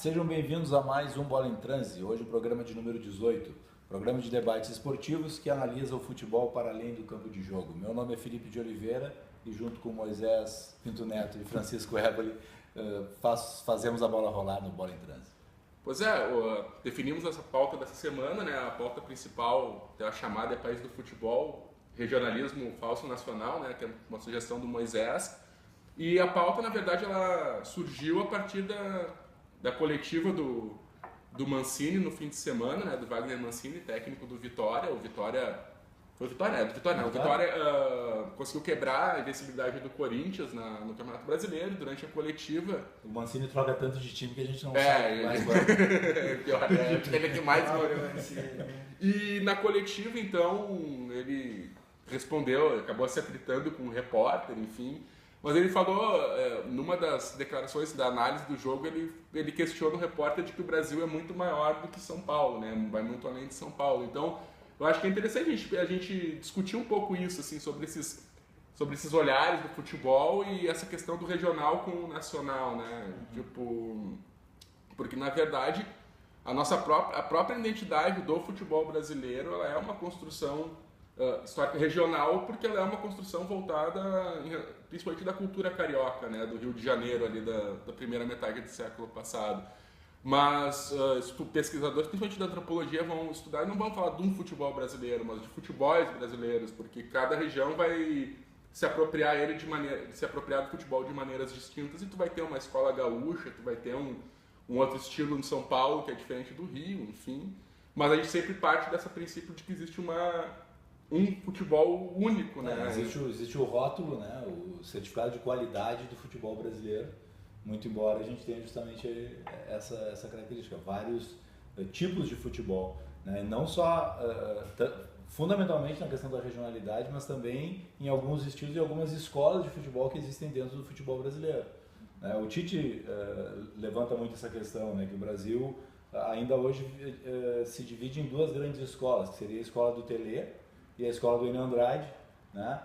Sejam bem-vindos a mais um Bola em Transe, hoje o programa de número 18, programa de debates esportivos que analisa o futebol para além do campo de jogo. Meu nome é Felipe de Oliveira e junto com Moisés Pinto Neto e Francisco Eboli fazemos a bola rolar no Bola em Transe. Pois é, definimos essa pauta dessa semana, né? A pauta principal é a chamada País do Futebol, regionalismo falso nacional, né? Que é uma sugestão do Moisés. E a pauta, na verdade, ela surgiu a partir da coletiva do Mancini no fim de semana, né? Do Wagner Mancini, técnico do Vitória. O Vitória... Foi o Vitória, né? Do Vitória, não. O Vitória conseguiu quebrar a invencibilidade do Corinthians no Campeonato Brasileiro durante a coletiva. O Mancini troca tanto de time que a gente não sabe mais qual. Pior, ele é que mais... E na coletiva, então, ele respondeu, acabou se atritando com o repórter, enfim. Mas ele falou, numa das declarações da análise do jogo, ele questiona o repórter de que o Brasil é muito maior do que São Paulo, né? Vai muito além de São Paulo. Então, eu acho que é interessante a gente discutir um pouco isso, assim, sobre esses olhares do futebol e essa questão do regional com o nacional, né? Tipo, porque, na verdade, a própria identidade do futebol brasileiro ela é uma construção histórica regional, porque ela é uma construção voltada principalmente da cultura carioca, né, do Rio de Janeiro, ali da primeira metade do século passado. Mas pesquisadores, principalmente da antropologia, vão estudar e não vão falar de um futebol brasileiro, mas de futebols brasileiros, porque cada região vai se apropriar do futebol de maneiras distintas, e tu vai ter uma escola gaúcha, tu vai ter um outro estilo em São Paulo que é diferente do Rio, enfim. Mas a gente sempre parte desse princípio de que existe um futebol único, né? Existe o rótulo, né? O certificado de qualidade do futebol brasileiro, muito embora a gente tenha justamente essa característica, vários tipos de futebol, né? Não só fundamentalmente na questão da regionalidade, mas também em alguns estilos e algumas escolas de futebol que existem dentro do futebol brasileiro. O Tite levanta muito essa questão, né? Que o Brasil ainda hoje se divide em duas grandes escolas, que seria a escola do Tele e a escola do Enio Andrade, né?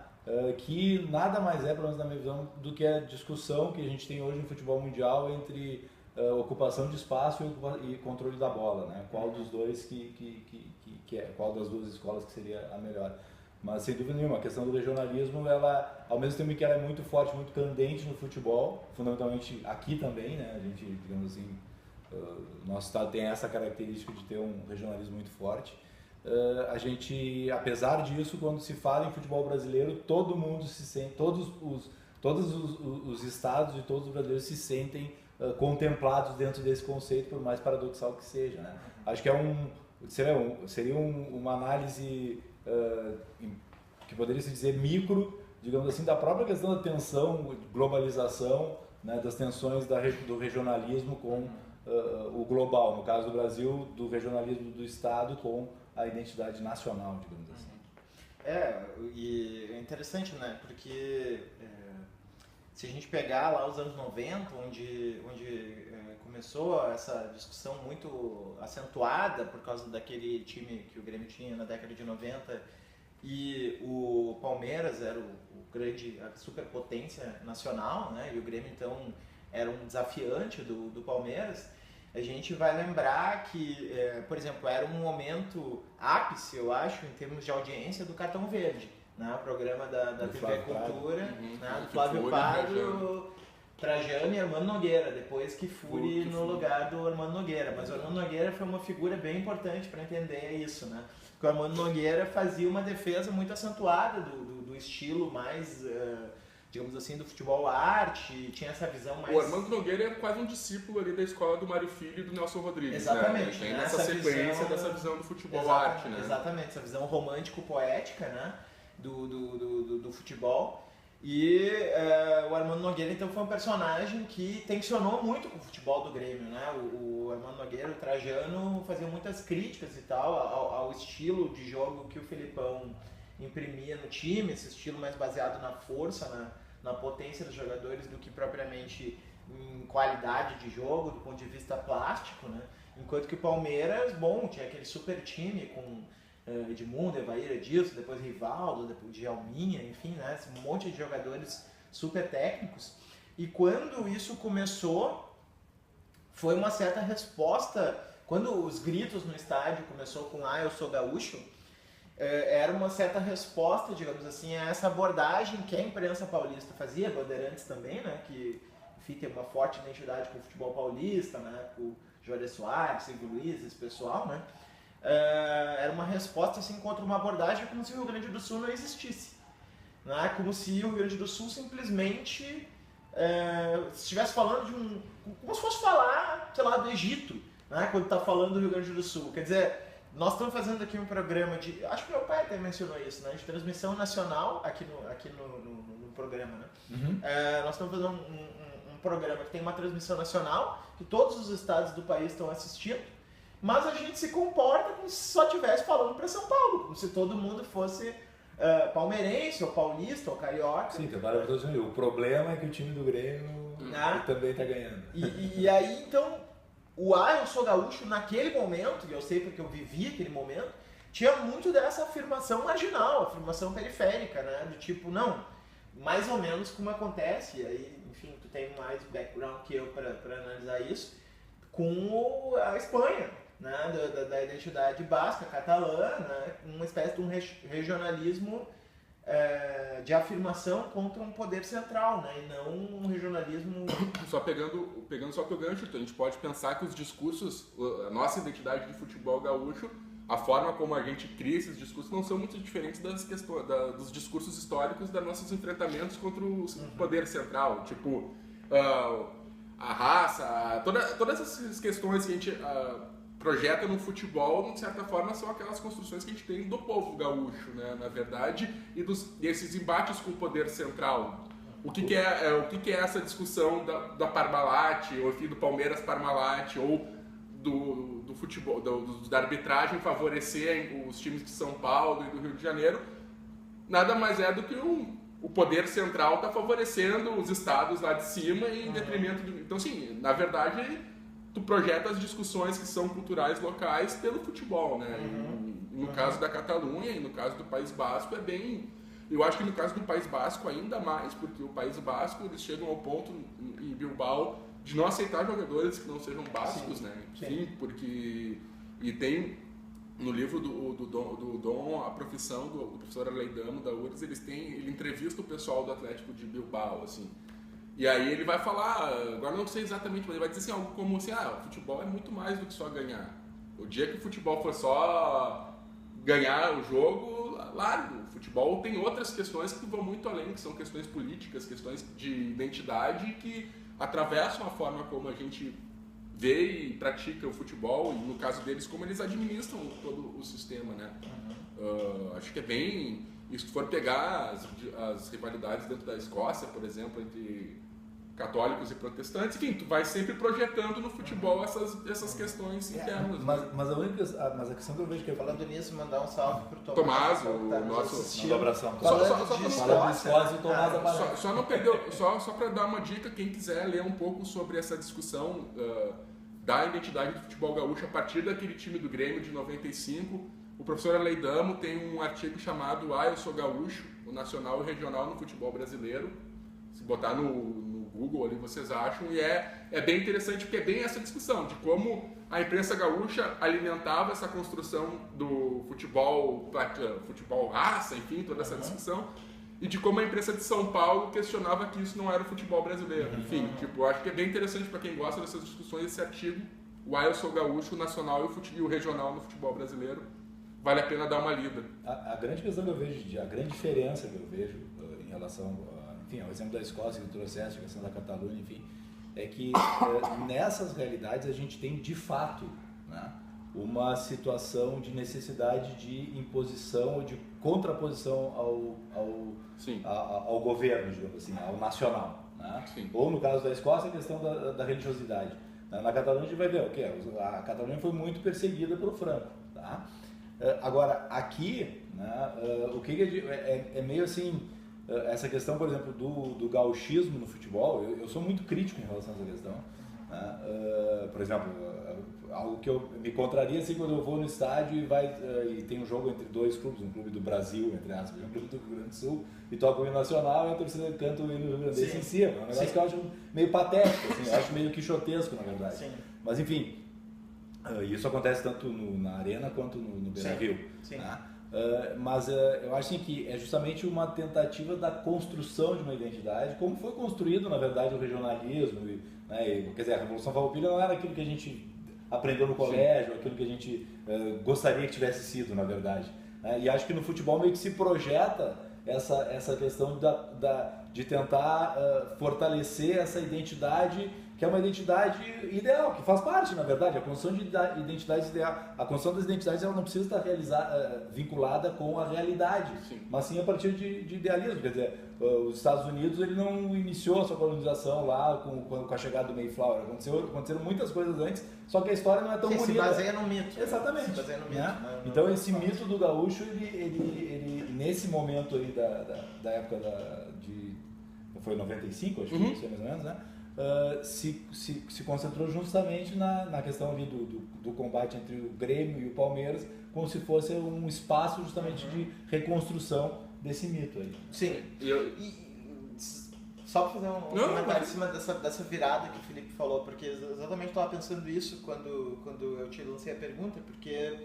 Que nada mais é, pelo menos na minha visão, do que a discussão que a gente tem hoje no futebol mundial entre ocupação de espaço e controle da bola, né? Qual dos dois qual das duas escolas que seria a melhor? Mas sem dúvida nenhuma, a questão do regionalismo, ela, ao mesmo tempo que ela é muito forte, muito candente no futebol, fundamentalmente aqui também, né? A gente, digamos assim, nosso estado tem essa característica de ter um regionalismo muito forte. A gente, apesar disso, quando se fala em futebol brasileiro, todo mundo se sente, todos os estados e todos os brasileiros se sentem contemplados dentro desse conceito, por mais paradoxal que seja, né? Acho que seria uma análise que poderia se dizer micro, digamos assim, da própria questão da tensão, globalização, né, das tensões do regionalismo com o global, no caso do Brasil, do regionalismo do estado com a identidade nacional, digamos assim. E é interessante, né? Porque se a gente pegar lá os anos 90, onde começou essa discussão muito acentuada por causa daquele time que o Grêmio tinha na década de 90 e o Palmeiras era a superpotência nacional, né? E o Grêmio então era um desafiante do Palmeiras. A gente vai lembrar que, por exemplo, era um momento ápice, eu acho, em termos de audiência do Cartão Verde, né? O programa da TV Cultura, né? Do Flávio Prado, Trajano e Armando Nogueira, depois que Fury no lugar do Armando Nogueira. Mas o Armando Nogueira foi uma figura bem importante para entender isso, né? Porque o Armando Nogueira fazia uma defesa muito acentuada do estilo mais... digamos assim, do futebol arte, tinha essa visão mais... O Armando Nogueira é quase um discípulo ali da escola do Mário Filho e do Nelson Rodrigues. Exatamente. Né? Tem essa sequência dessa visão do futebol arte, né? Exatamente, essa visão romântico-poética, né? do futebol. E o Armando Nogueira, então, foi um personagem que tensionou muito com o futebol do Grêmio, né? O Armando Nogueira, o Trajano, faziam muitas críticas e tal ao estilo de jogo que o Felipão imprimia no time, esse estilo mais baseado na força, na potência dos jogadores do que propriamente em qualidade de jogo, do ponto de vista plástico, né? Enquanto que o Palmeiras, tinha aquele super time com Edmundo, Evair, Edilson, depois Rivaldo, depois Djalminha, enfim, né? Um monte de jogadores super técnicos. E quando isso começou, foi uma certa resposta, quando os gritos no estádio começou com eu sou gaúcho, era uma certa resposta, digamos assim, a essa abordagem que a imprensa paulista fazia, Bandeirantes também, né, que enfim, tem uma forte identidade com o futebol paulista, né, com o Juarez Soares, Silvio Luiz, esse pessoal, né, era uma resposta assim, contra uma abordagem como se o Rio Grande do Sul não existisse, né, como se o Rio Grande do Sul simplesmente estivesse falando de como se fosse falar, sei lá, do Egito, né, quando está falando do Rio Grande do Sul, quer dizer, nós estamos fazendo aqui um programa de, acho que meu pai até mencionou isso, né, de transmissão nacional aqui no programa, né, nós estamos fazendo um programa que tem uma transmissão nacional, que todos os estados do país estão assistindo, mas a gente se comporta como se só estivesse falando para São Paulo, como se todo mundo fosse palmeirense, ou paulista, ou carioca. Sim, o problema é que o time do Grêmio também está ganhando. E aí, então, eu sou gaúcho naquele momento, e eu sei porque eu vivi aquele momento, tinha muito dessa afirmação marginal, afirmação periférica, né? Do tipo, não, mais ou menos como acontece, e aí, enfim, tu tem mais background que eu para analisar isso, com a Espanha, né? Da identidade basca, catalã, né? Uma espécie de um regionalismo de afirmação contra um poder central, né? E não um regionalismo... Só pegando só pelo gancho, a gente pode pensar que os discursos, a nossa identidade de futebol gaúcho, a forma como a gente cria esses discursos não são muito diferentes das questões, dos discursos históricos dos nossos enfrentamentos contra o poder central, tipo a raça, todas essas questões que a gente projeta no futebol, de certa forma, são aquelas construções que a gente tem do povo gaúcho, né, na verdade, e desses embates com o poder central. O que é essa discussão da Parmalat, ou enfim, do Palmeiras Parmalat, ou do futebol, da arbitragem favorecer os times de São Paulo e do Rio de Janeiro? Nada mais é do que o poder central está favorecendo os estados lá de cima em detrimento do... Então, assim, na verdade, tu projeta as discussões que são culturais locais pelo futebol, né? No caso da Catalunha e no caso do País Basco é bem... Eu acho que no caso do País Basco ainda mais, porque o País Basco, eles chegam ao ponto em Bilbao de não aceitar jogadores que não sejam bascos, né? Enfim, porque... E tem no livro do Dom, a profissão do professor Aleidamo da URGS, ele entrevista o pessoal do Atlético de Bilbao, assim. E aí ele vai falar, agora não sei exatamente, mas ele vai dizer assim, algo como assim, o futebol é muito mais do que só ganhar. O dia que o futebol for só ganhar o jogo, largo. O futebol tem outras questões que vão muito além, que são questões políticas, questões de identidade, que atravessam a forma como a gente vê e pratica o futebol, e no caso deles, como eles administram todo o sistema, né? Acho que é bem... E se tu for pegar as rivalidades dentro da Escócia, por exemplo, entre católicos e protestantes, enfim, tu vai sempre projetando no futebol essas questões internas. Mas a questão que eu vejo que falando nisso, mandar um salve pro Tomás, o nosso abração. Só para dar uma dica, quem quiser ler um pouco sobre essa discussão da identidade do futebol gaúcho a partir daquele time do Grêmio de 95, o professor Aleidamo tem um artigo chamado Eu Sou Gaúcho, o nacional e regional no futebol brasileiro. Se botar no Google ali vocês acham, e é bem interessante porque é bem essa discussão de como a imprensa gaúcha alimentava essa construção do futebol raça, enfim, toda essa discussão, e de como a imprensa de São Paulo questionava que isso não era o futebol brasileiro. Enfim, tipo, acho que é bem interessante para quem gosta dessas discussões esse artigo, o Eu Sou Gaúcho, o nacional e o regional no futebol brasileiro. Vale a pena dar uma lida. A grande questão que eu vejo, a grande diferença que eu vejo em relação, enfim, ao exemplo da Escócia que tu trouxeste, a questão da Catalunha, enfim, é que nessas realidades a gente tem de fato, né, uma situação de necessidade de imposição ou de contraposição ao governo, digamos assim, ao nacional, né? Ou no caso da Escócia a questão da religiosidade. Na Catalunha a gente vai ver o que a Catalunha foi muito perseguida pelo Franco, tá? Agora, aqui, né, o que é meio assim, essa questão, por exemplo, do gauchismo no futebol, eu sou muito crítico em relação a essa questão. Né? Por exemplo, algo que eu me contraria assim quando eu vou no estádio e tem um jogo entre dois clubes, um clube do Brasil, entre aspas, um clube do Rio Grande do Sul, e toca o hino nacional e a torcida canta o hino rio-grandense em cima. É um negócio que eu acho meio patético, assim, eu acho meio quixotesco, na verdade. Mas enfim, isso acontece tanto na Arena quanto no Beira-Rio. Tá? Mas eu acho assim, que é justamente uma tentativa da construção de uma identidade, como foi construído, na verdade, o regionalismo. Né? Quer dizer, a Revolução Farroupilha não era aquilo que a gente aprendeu no colégio, aquilo que a gente gostaria que tivesse sido, na verdade. Né? E acho que no futebol meio que se projeta essa questão de tentar fortalecer essa identidade, que é uma identidade ideal, que faz parte, na verdade, a construção de identidades ideal. A construção das identidades ela não precisa estar vinculada com a realidade, mas sim a partir de idealismo. Quer dizer, os Estados Unidos ele não iniciou a sua colonização lá com a chegada do Mayflower. Aconteceram muitas coisas antes, só que a história não é tão bonita. Se baseia no mito. Exatamente. Se baseia no mito. Né? Então esse mito do gaúcho, ele nesse momento aí da época foi 95, acho que isso mais ou menos, né? Se concentrou justamente na questão ali do combate entre o Grêmio e o Palmeiras, como se fosse um espaço justamente de reconstrução desse mito aí. Sim. Só para fazer um comentário em cima dessa virada que o Felipe falou, porque exatamente estava pensando isso quando eu te lancei a pergunta, porque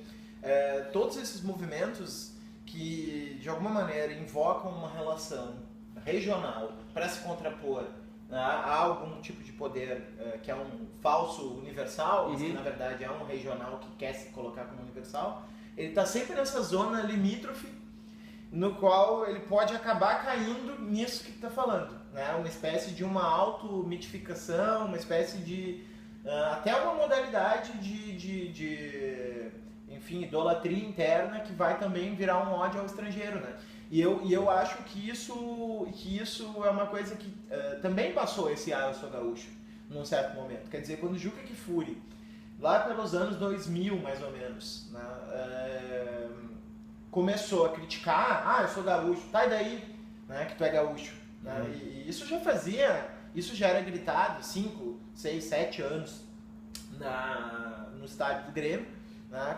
todos esses movimentos que de alguma maneira invocam uma relação regional para se contrapor a algum tipo de poder que é um falso universal, mas que na verdade é um regional que quer se colocar como universal, ele está sempre nessa zona limítrofe no qual ele pode acabar caindo nisso que tu está falando, né? Uma espécie de uma auto-mitificação, uma espécie de até uma modalidade de enfim, idolatria interna que vai também virar um ódio ao estrangeiro, né? E eu acho que isso é uma coisa que também passou esse eu sou gaúcho num certo momento. Quer dizer, quando o Juca Kfouri, lá pelos anos 2000 mais ou menos, né, começou a criticar, eu sou gaúcho, tá, e daí, né, que tu é gaúcho, né? E isso já era gritado 5, 6, 7 anos no estádio do Grêmio, né,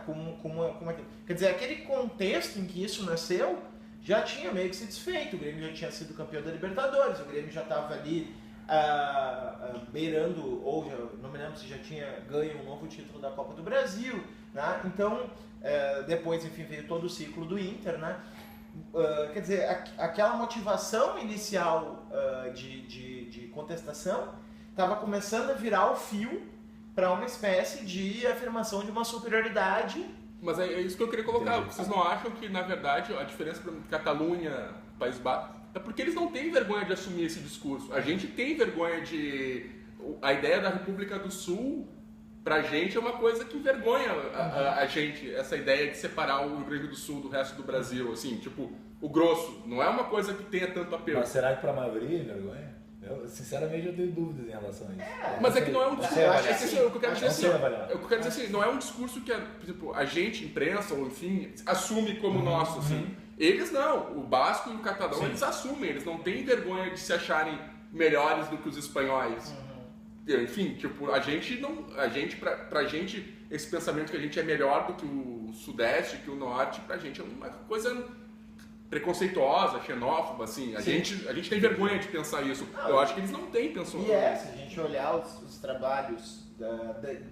quer dizer, aquele contexto em que isso nasceu já tinha meio que se desfeito. O Grêmio já tinha sido campeão da Libertadores, o Grêmio já estava ali beirando, ou não me lembro se já tinha ganho um novo título da Copa do Brasil, né? Então, depois, enfim, veio todo o ciclo do Inter, né? Quer dizer, aquela motivação inicial de contestação estava começando a virar o fio para uma espécie de afirmação de uma superioridade. Mas é isso que eu queria colocar. Vocês não acham que, na verdade, a diferença entre Catalunha e País Basco é porque eles não têm vergonha de assumir esse discurso. A gente tem vergonha de... A ideia da República do Sul, pra gente, é uma coisa que envergonha a gente. Essa ideia de separar o Rio Grande do Sul do resto do Brasil, assim, tipo, o grosso. Não é uma coisa que tenha tanto apelo. Mas será que pra maioria é vergonha? Eu, sinceramente, eu tenho dúvidas em relação a isso. Mas é que não é um discurso. O que eu quero dizer assim, eu quero dizer assim, não é um discurso que, por exemplo, a gente, imprensa, ou enfim, assume como nosso, assim. Eles não. O basco e o catalão, eles assumem. Eles não têm vergonha de se acharem melhores do que os espanhóis. Enfim, tipo, pra gente, esse pensamento que a gente é melhor do que o Sudeste, que o Norte, pra gente é uma coisa preconceituosa, xenófoba, assim. A gente tem vergonha de pensar isso. Eu acho que eles não têm pensão. Se a gente olhar os trabalhos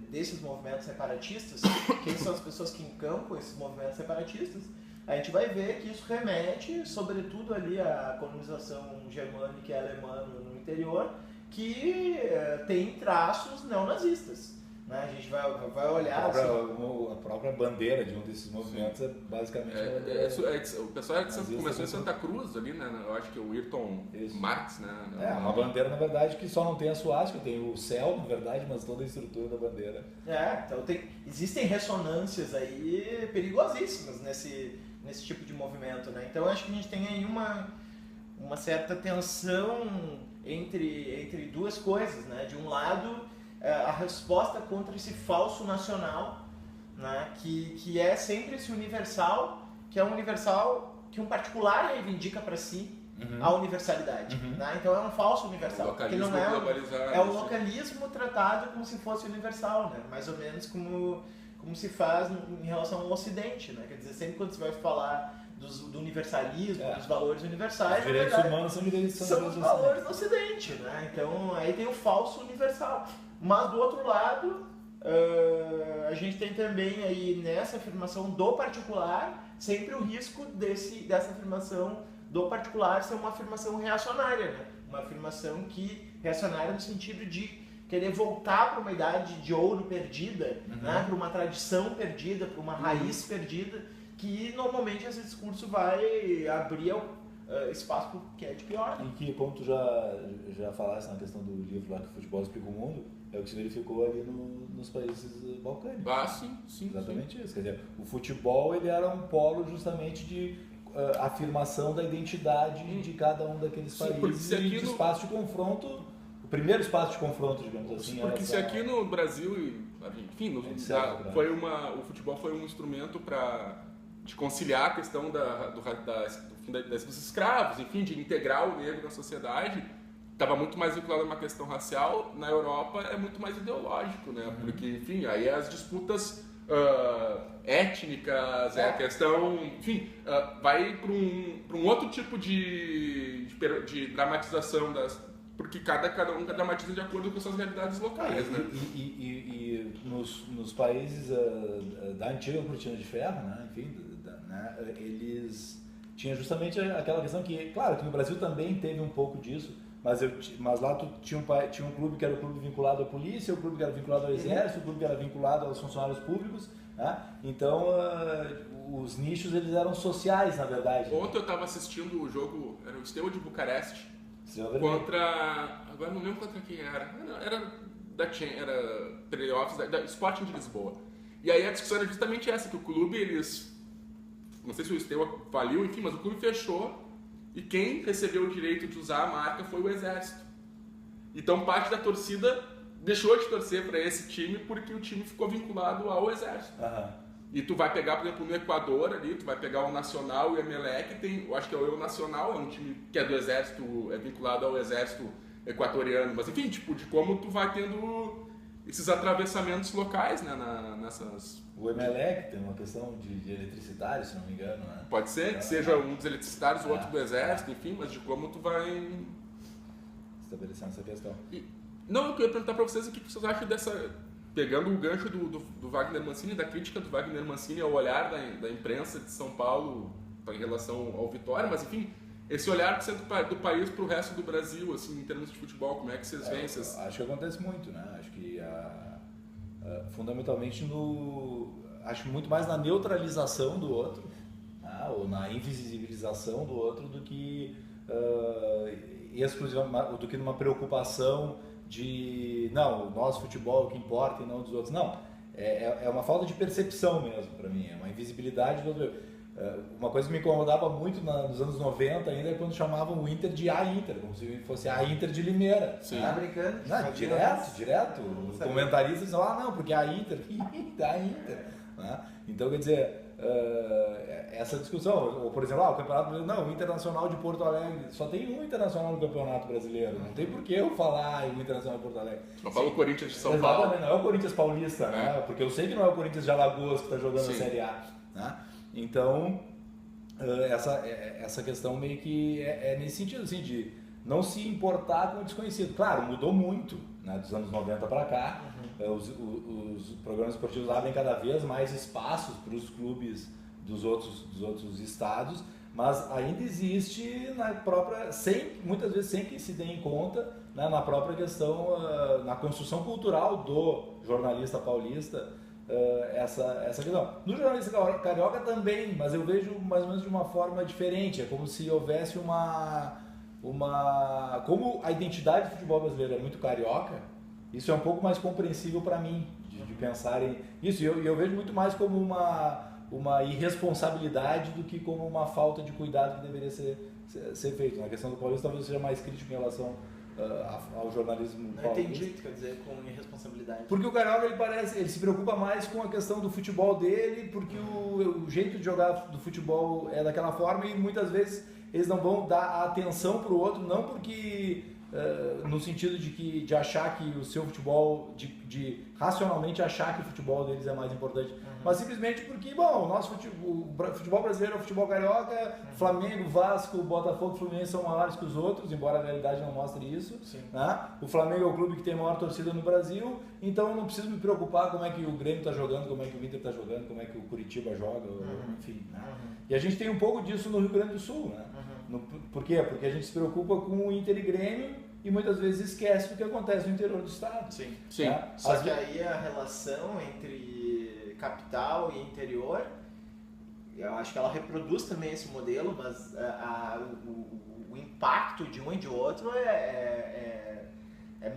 desses movimentos separatistas, quem são as pessoas que encampam esses movimentos separatistas, a gente vai ver que isso remete, sobretudo ali à colonização germânica e alemã no interior, que tem traços neonazistas. Né? A gente vai olhar... A própria bandeira de um desses movimentos é basicamente... o pessoal começou em Santa Cruz ali, né? Eu acho que é o Ayrton Marx, né? Uma bandeira, na verdade, que só não tem a suástica, tem o céu, na verdade, mas toda a estrutura da bandeira. Então existem ressonâncias aí perigosíssimas nesse tipo de movimento, né? Então acho que a gente tem aí uma certa tensão entre duas coisas, né? De um lado, a resposta contra esse falso nacional, né? Que é sempre esse universal, que é um universal que um particular reivindica para si a universalidade. Né? Então é um falso universal, que não é o localismo tratado como se fosse universal, né? Mais ou menos como se faz em relação ao Ocidente, né? Quer dizer, sempre quando você vai falar do universalismo, dos valores universais, os direitos humanos são os valores do Ocidente, né? Então aí tem o falso universal. Mas do outro lado, a gente tem também aí nessa afirmação do particular sempre o risco dessa afirmação do particular ser uma afirmação reacionária, né? Uma afirmação reacionária no sentido de querer voltar para uma idade de ouro perdida, né? Para uma tradição perdida, para uma raiz perdida, que normalmente esse discurso vai abrir espaço para o que é de pior. Em que, como tu já falaste na questão do livro lá que o futebol explica o mundo, é o que se verificou ali nos países balcânicos. Ah, sim. Exatamente isso. Quer dizer, o futebol ele era um polo justamente de afirmação da identidade de cada um daqueles países e de espaço de confronto, o primeiro espaço de confronto, digamos assim. Porque se aqui no Brasil, enfim, o futebol foi um instrumento de conciliar a questão dos escravos, enfim, de integrar o negro na sociedade, estava muito mais vinculado a uma questão racial. Na Europa é muito mais ideológico, né? Porque, enfim, aí as disputas étnicas, a questão, enfim, vai para um outro tipo de dramatização porque cada um dramatiza de acordo com suas realidades locais, né? E nos países da antiga cortina de ferro, né? Enfim, eles tinham justamente aquela questão que, claro, que no Brasil também teve um pouco disso, mas lá tu tinha um clube que era o clube vinculado à polícia, o clube que era vinculado ao exército, o clube que era vinculado aos funcionários públicos, né? Então os nichos eles eram sociais, na verdade. Ontem eu estava assistindo o jogo, era o Steaua de Bucareste, agora não lembro contra quem era playoffs da Sporting de Lisboa. E aí a discussão era justamente essa, que o clube, não sei se o Steaua faliu, enfim, mas o clube fechou e quem recebeu o direito de usar a marca foi o Exército. Então parte da torcida deixou de torcer para esse time porque o time ficou vinculado ao Exército. E tu vai pegar, por exemplo, no Equador ali, tu vai pegar o Nacional e o Emelec, eu acho que é o Nacional, é um time que é do Exército, é vinculado ao Exército equatoriano, mas enfim, tipo, de como tu vai tendo esses atravessamentos locais, né, nessas... O Emelec tem uma questão de eletricitário, se não me engano, né? Pode ser que seja um dos eletricitários, o outro do Exército, enfim, mas de como tu vai... estabelecendo essa questão. Não, eu queria perguntar para vocês o que vocês acham dessa... Pegando o gancho do Wagner Mancini, da crítica do Wagner Mancini ao olhar da imprensa de São Paulo em relação ao Vitória, mas enfim, esse olhar do país para o resto do Brasil, assim, em termos de futebol, como é que vocês veem? Acho que acontece muito, né? Acho que fundamentalmente acho muito mais na neutralização do outro, né? Ou na invisibilização do outro do que exclusivamente, do que numa preocupação de não, o nosso futebol é o que importa e não dos outros. Não, é uma falta de percepção mesmo para mim, é uma invisibilidade do outro. Uma coisa que me incomodava muito nos anos 90 ainda é quando chamavam o Inter de A Inter, como se fosse a Inter de Limeira. Sim. Tá brincando? Não, direto. Os comentaristas dizem, não, porque a Inter, a Inter. Né? Então, quer dizer, essa discussão, ou por exemplo, o Campeonato Brasileiro, não, o Internacional de Porto Alegre, só tem um Internacional no Campeonato Brasileiro, não tem por que eu falar o Internacional de Porto Alegre. Não fala o Corinthians de São Paulo. Exatamente, não é o Corinthians paulista, né? Porque eu sei que não é o Corinthians de Alagoas que está jogando a Série A. Né? Então, essa questão meio que é nesse sentido, assim, de não se importar com o desconhecido. Claro, mudou muito, né, dos anos 90 para cá. Os programas esportivos abrem cada vez mais espaços para os clubes dos outros estados, mas ainda existe muitas vezes sem que se dê em conta, né, na própria questão, na construção cultural do jornalista paulista, essa questão. No jornalista carioca também, mas eu vejo mais ou menos de uma forma diferente. É como se houvesse como a identidade do futebol brasileiro é muito carioca, isso é um pouco mais compreensível para mim, de pensar em isso. E eu vejo muito mais como uma irresponsabilidade do que como uma falta de cuidado que deveria ser feito. Na questão do Paulista, talvez seja mais crítico em relação ao jornalismo paulista. Não entendi o que quer dizer com irresponsabilidade. Porque o carioca, ele se preocupa mais com a questão do futebol dele, porque o jeito de jogar do futebol é daquela forma e muitas vezes eles não vão dar atenção para o outro, não porque no sentido de achar que o seu futebol, de racionalmente achar que o futebol deles é mais importante, mas simplesmente porque, bom, o nosso futebol brasileiro é o futebol carioca, Flamengo, Vasco, Botafogo, Fluminense são maiores que os outros, embora a realidade não mostre isso, né? O Flamengo é o clube que tem a maior torcida no Brasil, então eu não preciso me preocupar como é que o Grêmio está jogando, como é que o Inter está jogando, como é que o Curitiba joga, enfim, né? E a gente tem um pouco disso no Rio Grande do Sul, né? Por quê? Porque a gente se preocupa com o Inter e Grêmio e muitas vezes esquece do que acontece no interior do estado. Sim. Né? Só que aí a relação entre capital e interior, eu acho que ela reproduz também esse modelo, mas o impacto de um e de outro é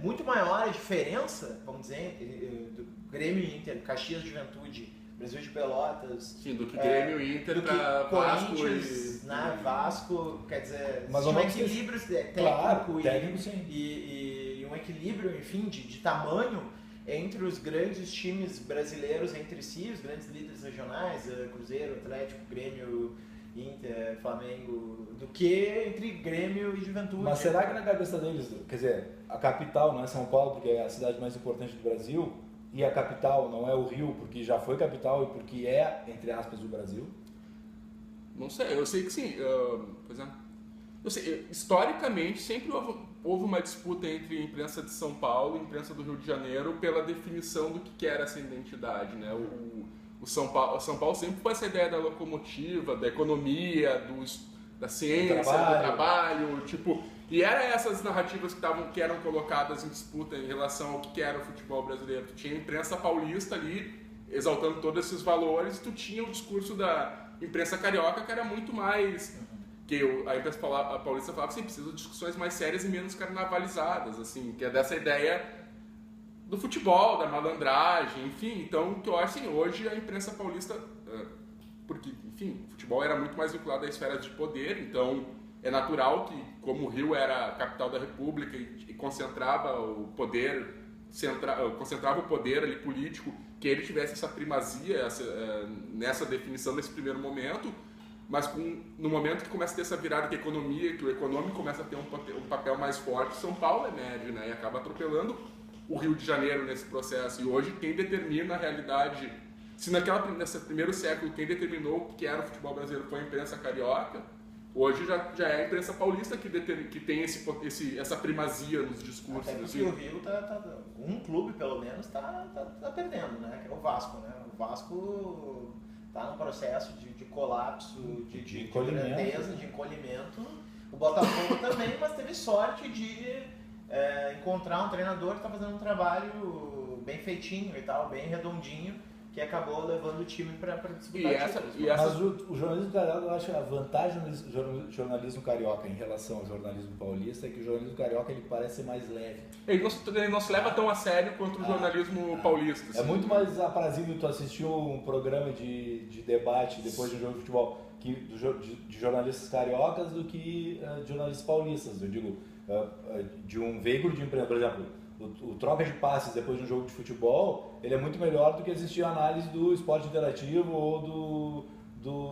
muito maior. A diferença, vamos dizer, do Grêmio e Inter, Caxias Juventude, Brasil de Pelotas. Sim, do que Grêmio e Inter para Vasco e... Né, Vasco, quer dizer, mas um equilíbrio técnico, claro, técnico e um equilíbrio, enfim, de tamanho entre os grandes times brasileiros entre si, os grandes líderes regionais, Cruzeiro, Atlético, Grêmio, Inter, Flamengo, do que entre Grêmio e Juventude. Mas será que na cabeça deles, quer dizer, a capital não é São Paulo porque é a cidade mais importante do Brasil, e a capital não é o Rio porque já foi capital e porque é, entre aspas, o Brasil? Não sei, eu sei que sim. Pois é. Eu sei, historicamente, sempre houve uma disputa entre a imprensa de São Paulo e a imprensa do Rio de Janeiro pela definição do que era essa identidade, né? O São Paulo sempre foi essa ideia da locomotiva, da economia, da ciência, do trabalho, tipo... E eram essas narrativas que eram colocadas em disputa em relação ao que era o futebol brasileiro. Tu tinha a imprensa paulista ali, exaltando todos esses valores, e tu tinha o discurso da imprensa carioca, que era muito mais... Que a imprensa paulista falava assim, precisa de discussões mais sérias e menos carnavalizadas, assim, que é dessa ideia do futebol, da malandragem, enfim. Então, que eu acho assim, hoje a imprensa paulista... Porque, enfim, o futebol era muito mais vinculado à esfera de poder, então... É natural que, como o Rio era a capital da República e concentrava o poder, concentrava o poder ali político, que ele tivesse essa primazia nessa definição nesse primeiro momento, mas no momento que começa a ter essa virada que a economia, que o econômico começa a ter um papel mais forte, São Paulo é médio, né? E acaba atropelando o Rio de Janeiro nesse processo. E hoje quem determina a realidade, se nesse primeiro século quem determinou o que era o futebol brasileiro foi a imprensa carioca, hoje já é a imprensa paulista que tem essa primazia nos discursos. Até porque o Rio um clube pelo menos tá perdendo, né? Que é o Vasco, né? O Vasco tá num processo de colapso, de grandeza, de encolhimento. O Botafogo também, mas teve sorte de encontrar um treinador que tá fazendo um trabalho bem feitinho e tal, bem redondinho, que acabou levando o time para disputar títulos. Mas o jornalismo carioca, eu acho a vantagem do jornalismo carioca em relação ao jornalismo paulista é que o jornalismo carioca ele parece ser mais leve. Ele não se leva tão a sério quanto o jornalismo paulista. Assim. É muito mais aprazível tu assistir um programa de debate depois de um jogo de futebol de jornalistas cariocas do que de jornalistas paulistas. Eu digo, de um veículo de imprensa, por exemplo. O troca de passes depois de um jogo de futebol, ele é muito melhor do que assistir a análise do Esporte Interativo ou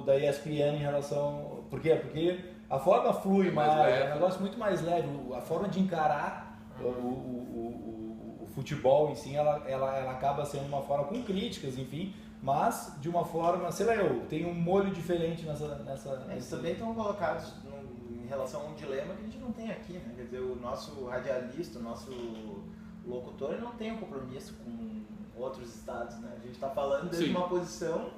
da ESPN em relação... Por quê? Porque a forma flui mais, é um negócio muito mais leve. A forma de encarar o futebol em si, ela acaba sendo uma forma com críticas, enfim, mas de uma forma, sei lá, tem um molho diferente nessa... Eles também estão colocados em relação a um dilema que a gente não tem aqui, né? Quer dizer, o nosso radialista, o nosso locutor, ele não tem um compromisso com outros estados, né? A gente está falando desde uma posição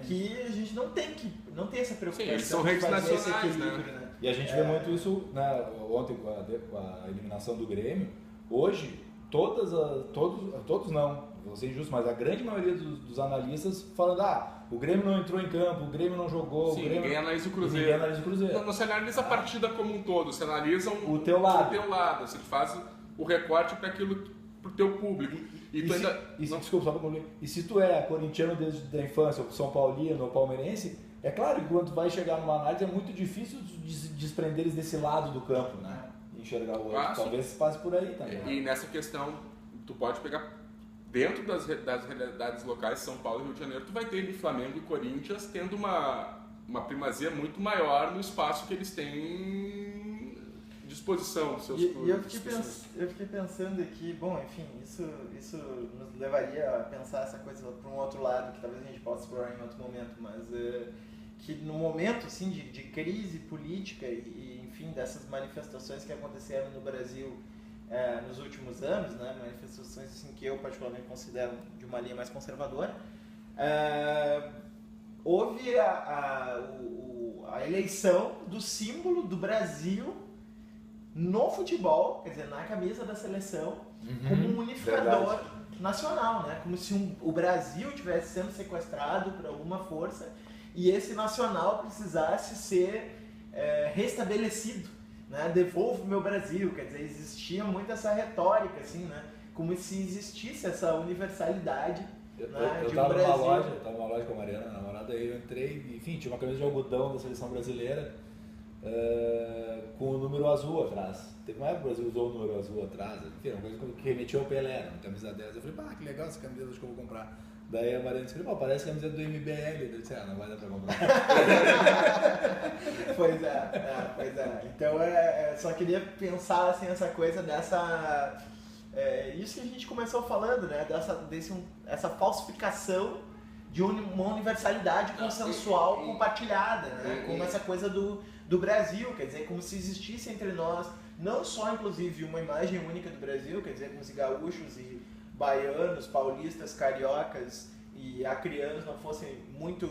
que a gente não tem essa preocupação. Sim, eles são redes nacionais, né? E a gente vê muito isso, né, ontem com a eliminação do Grêmio. Hoje, todos não, vou ser injusto, mas a grande maioria dos analistas falando, o Grêmio não entrou em campo, o Grêmio não jogou, sim, o Grêmio... ninguém analisa o Cruzeiro. Não se analisa a partida como um todo, se analisa o teu lado. Você faz o recorte para o teu público. Desculpa, só para concluir. E se tu é corintiano desde a infância, ou São Paulino, ou palmeirense, é claro que quando tu vai chegar numa análise é muito difícil desprender eles desse lado do campo, né? Enxergar o outro. Talvez se passe por aí também. E nessa questão, tu pode pegar dentro das realidades locais, São Paulo e Rio de Janeiro, tu vai ter ali Flamengo e Corinthians tendo uma primazia muito maior no espaço que eles têm disposição dos seus clubes. E eu fiquei pensando aqui, bom, enfim, isso nos levaria a pensar essa coisa para um outro lado, que talvez a gente possa explorar em outro momento, mas que no momento assim, de crise política e, enfim, dessas manifestações que aconteceram no Brasil nos últimos anos, né, manifestações assim, que eu particularmente considero de uma linha mais conservadora, houve a eleição do símbolo do Brasil no futebol, quer dizer, na camisa da seleção, como um unificador nacional, né? Como se o Brasil estivesse sendo sequestrado por alguma força e esse nacional precisasse ser restabelecido, né? Devolva o meu Brasil, quer dizer, existia muito essa retórica, assim, né? Como se existisse essa universalidade. Eu tava numa loja com a Mariana, a namorada, aí eu entrei, enfim, tinha uma camisa de algodão da seleção brasileira com o número azul atrás. Teve uma época que o Brasil usou o número azul atrás, enfim, uma coisa que remetia ao Pelé, uma camisa 10. Eu falei, que legal essa camisa, acho que eu vou comprar. Daí a Mariana disse, parece a camisa do MBL. Eu disse, não vai dar pra comprar. Pois é. Então, só queria pensar, assim, essa coisa dessa... isso que a gente começou falando, né? Essa falsificação de uma universalidade consensual compartilhada, né? Como essa coisa do Brasil, quer dizer, como se existisse entre nós, não só inclusive uma imagem única do Brasil, quer dizer, como se gaúchos e baianos, paulistas, cariocas e acrianos não fossem muito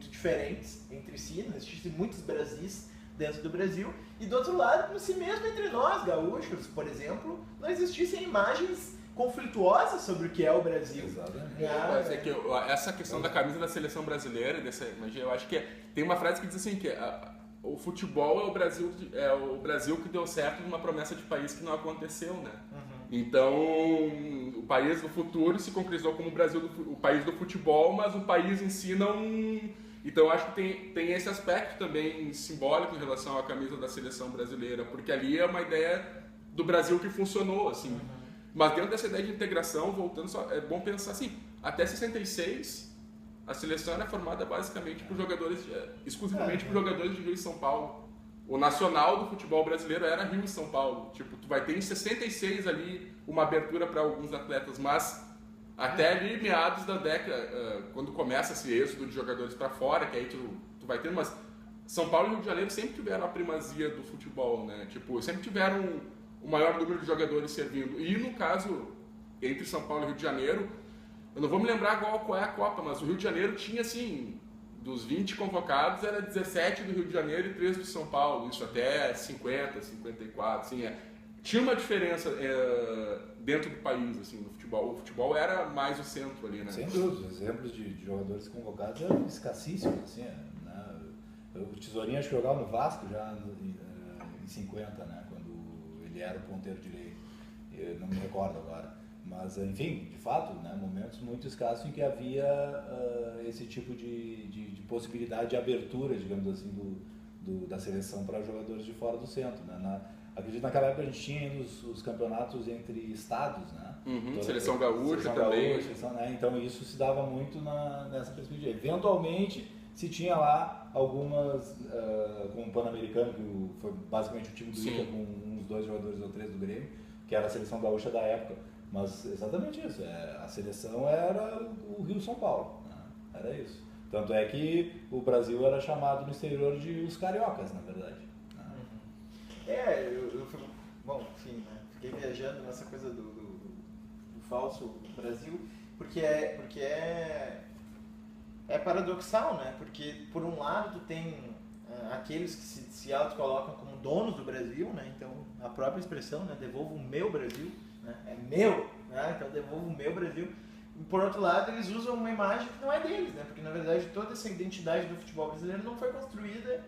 diferentes entre si, não existissem muitos Brasis dentro do Brasil, e do outro lado, como se mesmo entre nós, gaúchos, por exemplo, não existissem imagens conflituosas sobre o que é o Brasil. Exatamente. Mas é que essa questão da camisa da seleção brasileira, eu acho que tem uma frase que diz assim, que o futebol é o Brasil que deu certo numa promessa de país que não aconteceu, né? Então, o país do futuro se concretizou como o país do futebol, mas o país em si não... Então, acho que tem esse aspecto também simbólico em relação à camisa da seleção brasileira, porque ali é uma ideia do Brasil que funcionou, assim. Mas dentro dessa ideia de integração, voltando, é bom pensar assim, até 66, a seleção era formada basicamente por jogadores, exclusivamente por jogadores de Rio e São Paulo. O nacional do futebol brasileiro era Rio e São Paulo. Tipo, tu vai ter em 66 ali uma abertura para alguns atletas, mas até ali meados da década, quando começa esse êxodo de jogadores para fora, que aí tu vai ter, mas São Paulo e Rio de Janeiro sempre tiveram a primazia do futebol, né? Tipo, sempre tiveram o maior número de jogadores servindo. E no caso, entre São Paulo e Rio de Janeiro, eu não vou me lembrar qual é a Copa, mas o Rio de Janeiro tinha, assim, dos 20 convocados, era 17 do Rio de Janeiro e 3 do São Paulo, isso até 50, 54, assim, tinha uma diferença dentro do país, assim, no futebol. O futebol era mais o centro ali, né? Sem dúvida, os exemplos de jogadores convocados eram escassíssimos, assim, né? O Tesourinho acho que jogava no Vasco já em 50, né? Quando ele era o ponteiro direito, eu não me recordo agora. Mas, enfim, de fato, né, momentos muito escassos em que havia esse tipo de possibilidade de abertura, digamos assim, da seleção para jogadores de fora do centro. Né? Acredito que naquela época a gente tinha os campeonatos entre estados, né? Seleção gaúcha também. Né? Então isso se dava muito nessa perspectiva. Eventualmente se tinha lá algumas, como o Pan-Americano, que foi basicamente o time do Inter com uns 2 jogadores ou 3 do Grêmio, que era a seleção gaúcha da época. Mas exatamente isso, a seleção era o Rio-São Paulo, né? Era isso. Tanto é que o Brasil era chamado no exterior de os cariocas, na verdade. Bom, enfim, né? Fiquei viajando nessa coisa do falso Brasil, porque é paradoxal, né? Porque por um lado tu tem aqueles que se autocolocam como donos do Brasil, né? Então a própria expressão, né? Devolva o meu Brasil. É meu, né? Então devolvo o meu Brasil. E por outro lado, eles usam uma imagem que não é deles, né? Porque na verdade toda essa identidade do futebol brasileiro não foi construída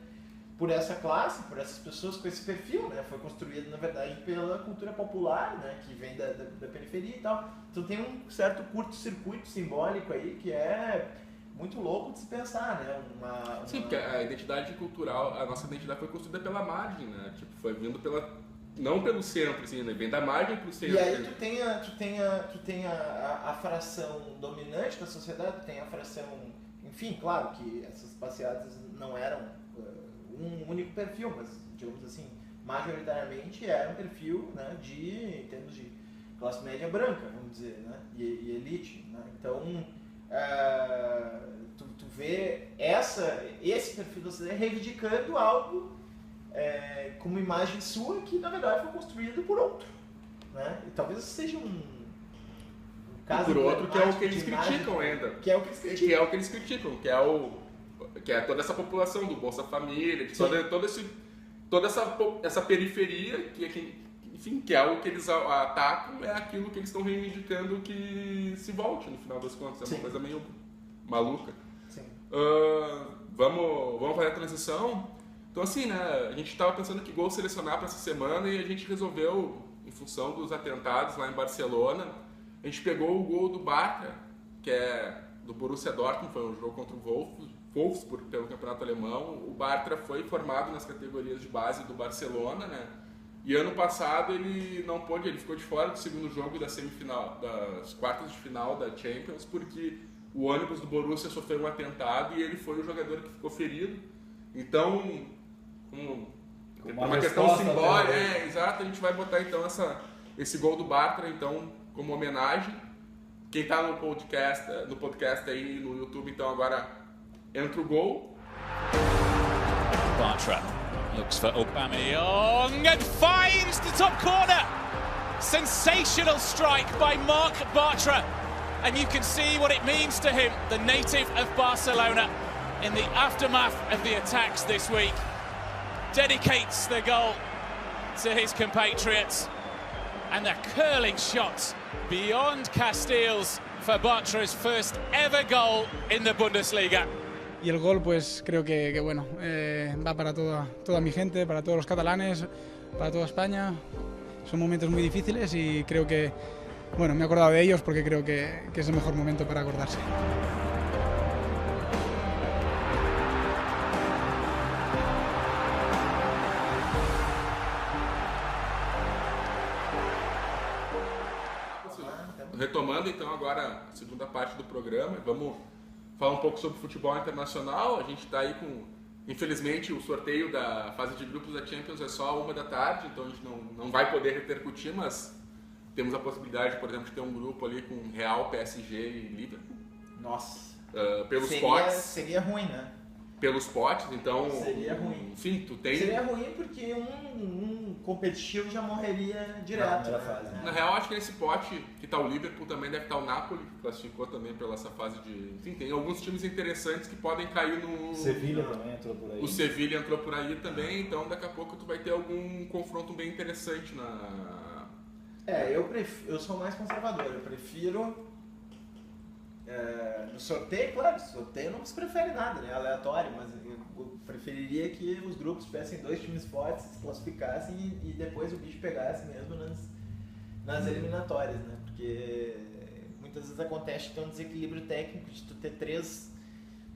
por essa classe, por essas pessoas com esse perfil, né? Foi construída na verdade pela cultura popular, né? Que vem da periferia e tal. Então tem um certo curto-circuito simbólico aí que é muito louco de se pensar, né? Sim, porque a identidade cultural, a nossa identidade foi construída pela margem, né? Tipo, foi vindo não pelo centro, assim, né? Vem da margem pro centro. E aí tu tem a fração dominante da sociedade, tu tem a fração... Enfim, claro que essas passeatas não eram um único perfil, mas, digamos assim, majoritariamente era um perfil, né, em termos de classe média branca, vamos dizer, né, e elite, né? Então tu vê esse perfil da sociedade reivindicando algo com uma imagem sua que na verdade foi construída por outro, né? E talvez seja um caso por outro que é o que eles criticam ainda, que é o que eles criticam, que é toda essa população do Bolsa Família, de toda essa periferia enfim, que é o que eles atacam, é aquilo que eles estão reivindicando que se volte no final das contas. É uma coisa meio maluca. Sim. Vamos fazer a transição. Então assim, né, a gente estava pensando que gol selecionar para essa semana e a gente resolveu, em função dos atentados lá em Barcelona, a gente pegou o gol do Bartra, que é do Borussia Dortmund, foi um jogo contra o Wolfsburg pelo campeonato alemão. O Bartra foi formado nas categorias de base do Barcelona, né? E ano passado ele não pôde, ele ficou de fora do segundo jogo da semifinal, das quartas de final da Champions, porque o ônibus do Borussia sofreu um atentado e ele foi o jogador que ficou ferido. Então, uma questão simbólica, exato, a gente vai botar então esse gol do Bartra então como homenagem. Quem está no podcast aí no YouTube, então agora entra o gol. Bartra looks for Aubameyang and finds the top corner. Sensational strike by Marc Bartra. And you can see what it means to him, the native of Barcelona, in the aftermath of the attacks this week. Dedicates the goal to his compatriots. And the curling shot beyond Castells for Bartra's first ever goal in the Bundesliga. Y el gol, pues creo que bueno, va para toda mi gente, para todos los catalanes, para toda España. Son momentos muy difíciles y creo que, bueno, me he acordado de ellos porque creo que es el mejor momento para acordarse. Retomando então agora a segunda parte do programa, vamos falar um pouco sobre futebol internacional. A gente está aí com, infelizmente, o sorteio da fase de grupos da Champions é só 1h, então a gente não vai poder repercutir, mas temos a possibilidade, por exemplo, de ter um grupo ali com Real, PSG e Liverpool. Nossa. Pelos potes. Seria ruim, né? Pelos potes, então... Seria ruim. Enfim, tu tem... Seria ruim porque um competitivo já morreria direto. Na real, acho que nesse pote que tá o Liverpool também deve estar o Napoli, que classificou também pela essa fase de... Enfim, tem alguns times interessantes que podem cair no... Sevilha também entrou por aí. O Sevilha entrou por aí também, então daqui a pouco tu vai ter algum confronto bem interessante na... Eu sou mais conservador, eu prefiro... no sorteio, claro, sorteio não se prefere nada, né? Aleatório, mas eu preferiria que os grupos tivessem 2 times fortes, se classificassem e depois o bicho pegasse mesmo nas eliminatórias, né? Porque muitas vezes acontece que tem um desequilíbrio técnico de tu ter três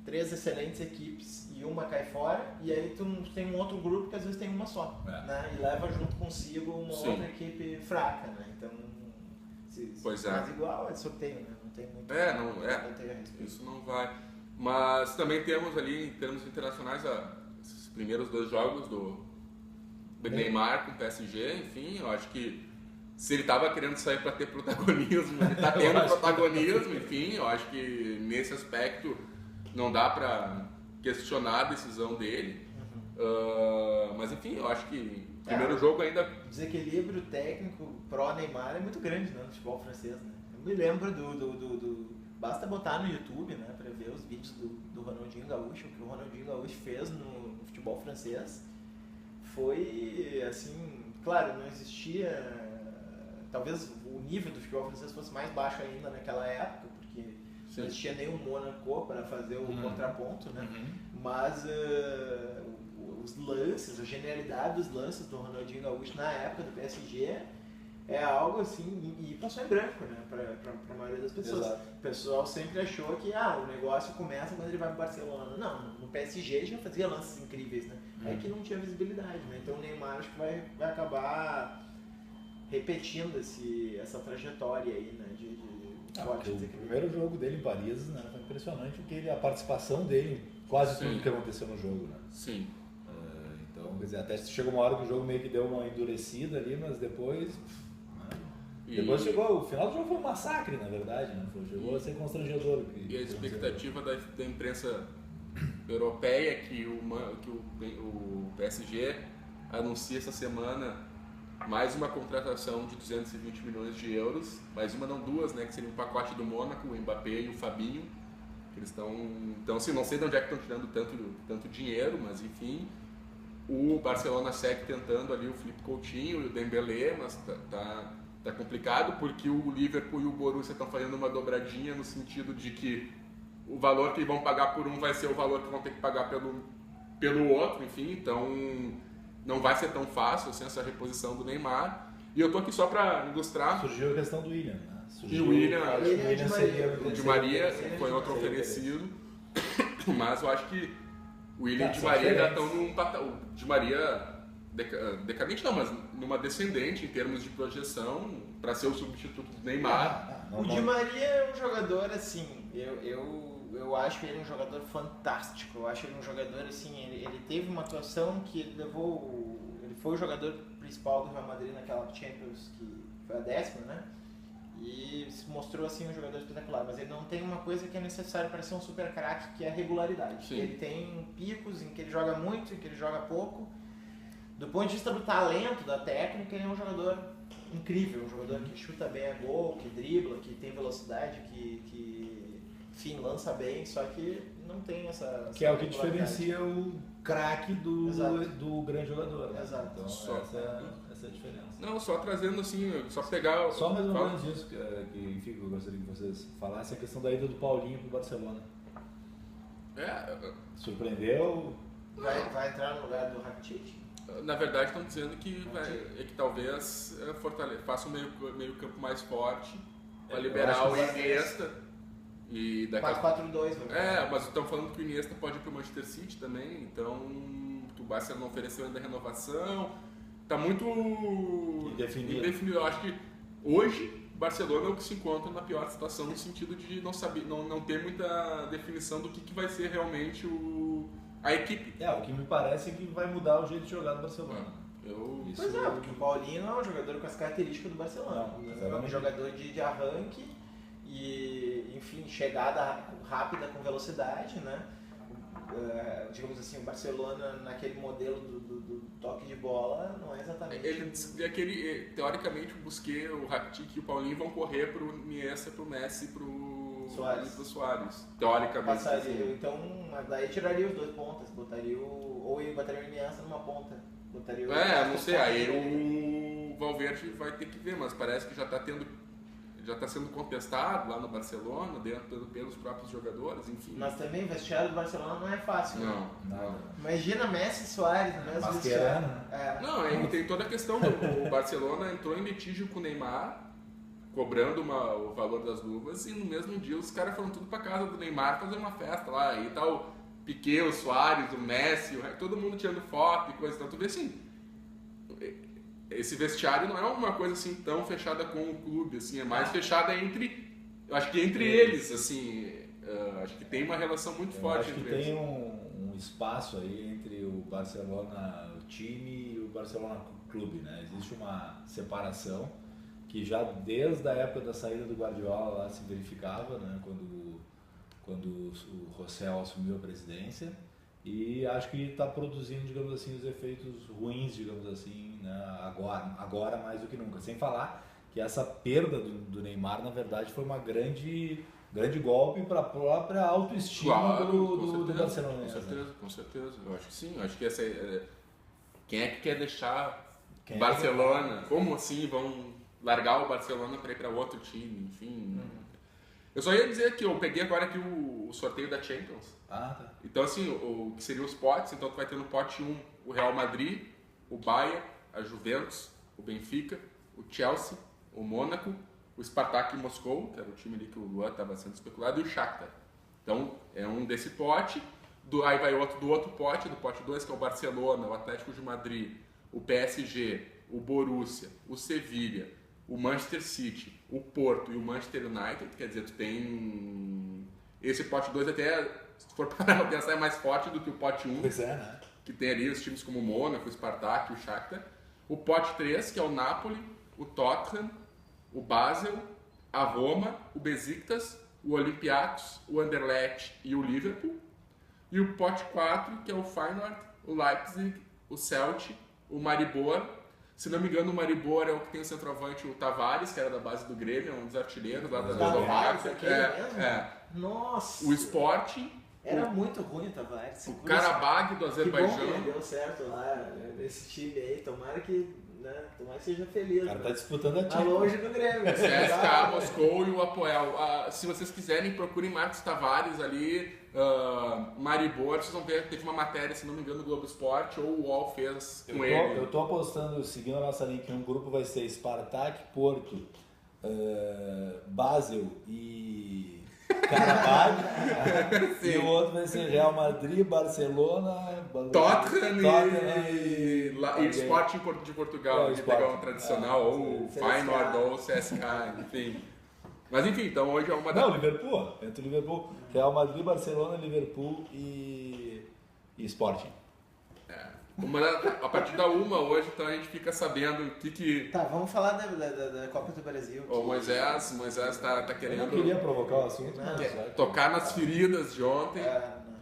excelentes equipes e uma cai fora, e aí tu tem um outro grupo que às vezes tem uma só, né? E leva junto consigo uma outra equipe fraca, né? Então, mas igual é sorteio, né? Não tem muito isso não vai. Mas também temos ali, em termos internacionais, esses primeiros 2 jogos do Neymar com o PSG, enfim, eu acho que se ele estava querendo sair para ter protagonismo, ele está tendo protagonismo, enfim, eu acho que nesse aspecto não dá para questionar a decisão dele. Mas enfim, eu acho que o primeiro jogo ainda... O desequilíbrio técnico pró-Neymar é muito grande, né, no futebol francês, né? Eu me lembro basta botar no YouTube, né, para ver os vídeos do Ronaldinho Gaúcho. O que o Ronaldinho Gaúcho fez no futebol francês foi, assim, claro, não existia... Talvez o nível do futebol francês fosse mais baixo ainda naquela época, porque não existia nenhum Monaco para fazer o contraponto, né? Mas os lances, a genialidade dos lances do Ronaldinho Gaúcho na época do PSG é algo assim, e passou em branco, né, para a maioria das pessoas. Exato. O pessoal sempre achou que o negócio começa quando ele vai para o Barcelona. Não, no PSG ele já fazia lances incríveis, né? É que não tinha visibilidade, né? Então o Neymar acho que vai acabar repetindo essa trajetória aí, né, o primeiro jogo dele em Paris, né, foi impressionante a participação dele em quase tudo que aconteceu no jogo, né? Sim. Então, Então, quer dizer, até chegou uma hora que o jogo meio que deu uma endurecida ali, mas depois... Depois chegou, o final do jogo foi um massacre, na verdade, né? Chegou a ser constrangedor. E a expectativa da imprensa europeia é que o PSG anuncia essa semana mais uma contratação de 220 milhões de euros, mais uma não duas, né? Que seria um pacote do Mônaco, o Mbappé e o Fabinho. Eles estão... Então, assim, não sei de onde é que estão tirando tanto dinheiro, mas enfim... O Barcelona segue tentando ali o Filipe Coutinho e o Dembélé, mas tá complicado porque o Liverpool e o Borussia estão fazendo uma dobradinha no sentido de que o valor que vão pagar por um vai ser o valor que vão ter que pagar pelo outro, enfim, então não vai ser tão fácil assim, essa reposição do Neymar. E eu tô aqui só para ilustrar. Surgiu a questão do William, né? E o William seria o Di Maria foi outro oferecido, mas eu acho que o William e o Di Maria já estão num patamar. O Di Maria decadente não, mas numa descendente em termos de projeção para ser o substituto do Neymar. O Di Maria é um jogador assim, eu acho que ele é um jogador fantástico. Eu acho ele um jogador assim, ele teve uma atuação que ele foi o jogador principal do Real Madrid naquela Champions que foi a 10ª, né? E se mostrou assim um jogador espetacular, mas ele não tem uma coisa que é necessária para ser um super craque, que é a regularidade. Sim. Ele tem picos em que ele joga muito, em que ele joga pouco. Do ponto de vista do talento, da técnica, ele é um jogador incrível, um jogador que chuta bem a gol, que dribla, que tem velocidade, que enfim, lança bem, só que não tem essa que é o que diferencia o craque do grande jogador, né? Exato. Então, essa é a diferença. Não, só trazendo assim, só pegar... Só mais ou menos isso que enfim, eu gostaria que vocês falassem, a questão da ida do Paulinho pro Barcelona. Surpreendeu? Vai entrar no lugar do Rakitic? Na verdade, estão dizendo que talvez faça um meio campo mais forte para liberar o Iniesta. E mais 4-2. Mas estão falando que o Iniesta pode ir para o Manchester City também. Então, o Barcelona não ofereceu ainda renovação. Está muito indefinido. Eu acho que hoje o Barcelona é o que se encontra na pior situação no sentido de não ter muita definição do que vai ser realmente a equipe. O que me parece é que vai mudar o jeito de jogar do Barcelona. Porque o Paulinho não é um jogador com as características do Barcelona. É um jogador de arranque e, enfim, chegada rápida com velocidade, né? Digamos assim, o Barcelona naquele modelo do toque de bola não é exatamente... Teoricamente, o Busquets, o Rakitic e o Paulinho vão correr pro Iniesta, pro Messi e pro Suárez. Teoricamente. Então, daí tiraria os dois pontas, botaria o Iniesta numa ponta. Não sei, aí o Valverde vai ter que ver, mas parece que já está sendo contestado lá no Barcelona, pelos próprios jogadores, enfim. Mas também o vestiário do Barcelona não é fácil. Não. Imagina Messi e Suárez no mesmo vestiário. Não, tem toda a questão. O Barcelona entrou em litígio com o Neymar, cobrando o valor das luvas, e no mesmo dia os caras foram tudo pra casa do Neymar fazer uma festa lá. E tá o Piquet, o Suárez, o Messi, todo mundo tirando foto e coisa. Então tu vê assim... Esse vestiário não é uma coisa assim tão fechada com o clube, assim, é mais fechada eu acho que entre eles, assim, acho que tem uma relação muito forte entre eles. Acho que tem um espaço aí entre o Barcelona, o time, e o Barcelona Clube, né? Existe uma separação que já desde a época da saída do Guardiola lá se verificava, né? Quando o Rossell assumiu a presidência. E acho que está produzindo, digamos assim, os efeitos ruins, digamos assim, né? agora mais do que nunca. Sem falar que essa perda do Neymar, na verdade, foi uma grande golpe para a própria autoestima do Barcelona. Com certeza. Eu acho que sim. Eu acho que quem é que quer deixar o Barcelona? Como assim vão largar o Barcelona para ir para outro time? Enfim... Eu só ia dizer que eu peguei agora aqui o sorteio da Champions. Tá. Então, assim, o que seriam os potes, então tu vai ter no pote 1 o Real Madrid, o Bayern, a Juventus, o Benfica, o Chelsea, o Mônaco, o Spartak Moscou, que era o time ali que o Luan estava sendo especulado, e o Shakhtar. Então, é um desse pote. Aí vai outro do outro pote, do pote 2, que é o Barcelona, o Atlético de Madrid, o PSG, o Borussia, o Sevilla, o Manchester City, o Porto e o Manchester United. Quer dizer, tu tem esse pote 2 até, se for para pensar, é mais forte do que o pote 1. Pois é, né? que tem ali os times como o Mônaco, o Spartak e o Shakhtar. O pote 3, que é o Napoli, o Tottenham, o Basel, a Roma, o Besiktas, o Olympiacos, o Anderlecht e o Liverpool. E o pote 4, que é o Feyenoord, o Leipzig, o Celtic, o Maribor. Se não me engano, o Maribor é o que tem o centroavante, o Tavares, que era da base do Grêmio, um dos artilheiros lá da Eslováquia. Nossa! O Sporting. Era muito ruim o Tavares. O Karabag do Azerbaijão. Que bom que deu certo lá, nesse time aí. Tomara que seja feliz. O cara tá disputando a Tá time. longe do Grêmio. CSKA Moscou e o Apoel. Se vocês quiserem, procurem Marcos Tavares ali, Maribor. Vocês vão ver, teve uma matéria, se não me engano, do Globo Esporte, ou o UOL fez com ele. Eu tô apostando, seguindo a nossa linha, que um grupo vai ser Spartak, Porto, Basel e Karabag. E o outro vai ser Real Madrid, Barcelona, Tottenham e Sporting de Portugal, de pegar um tradicional, ou Feyenoord, ou CSKA, enfim. Mas enfim, então hoje é uma Não, Liverpool. Entre o Liverpool, Real Madrid, Barcelona, Liverpool e Sporting. A partir da 1 hoje, então a gente fica sabendo o que... Tá, vamos falar da Copa do Brasil. O Moisés tá querendo... Eu não queria provocar o assunto, tocar nas feridas de ontem.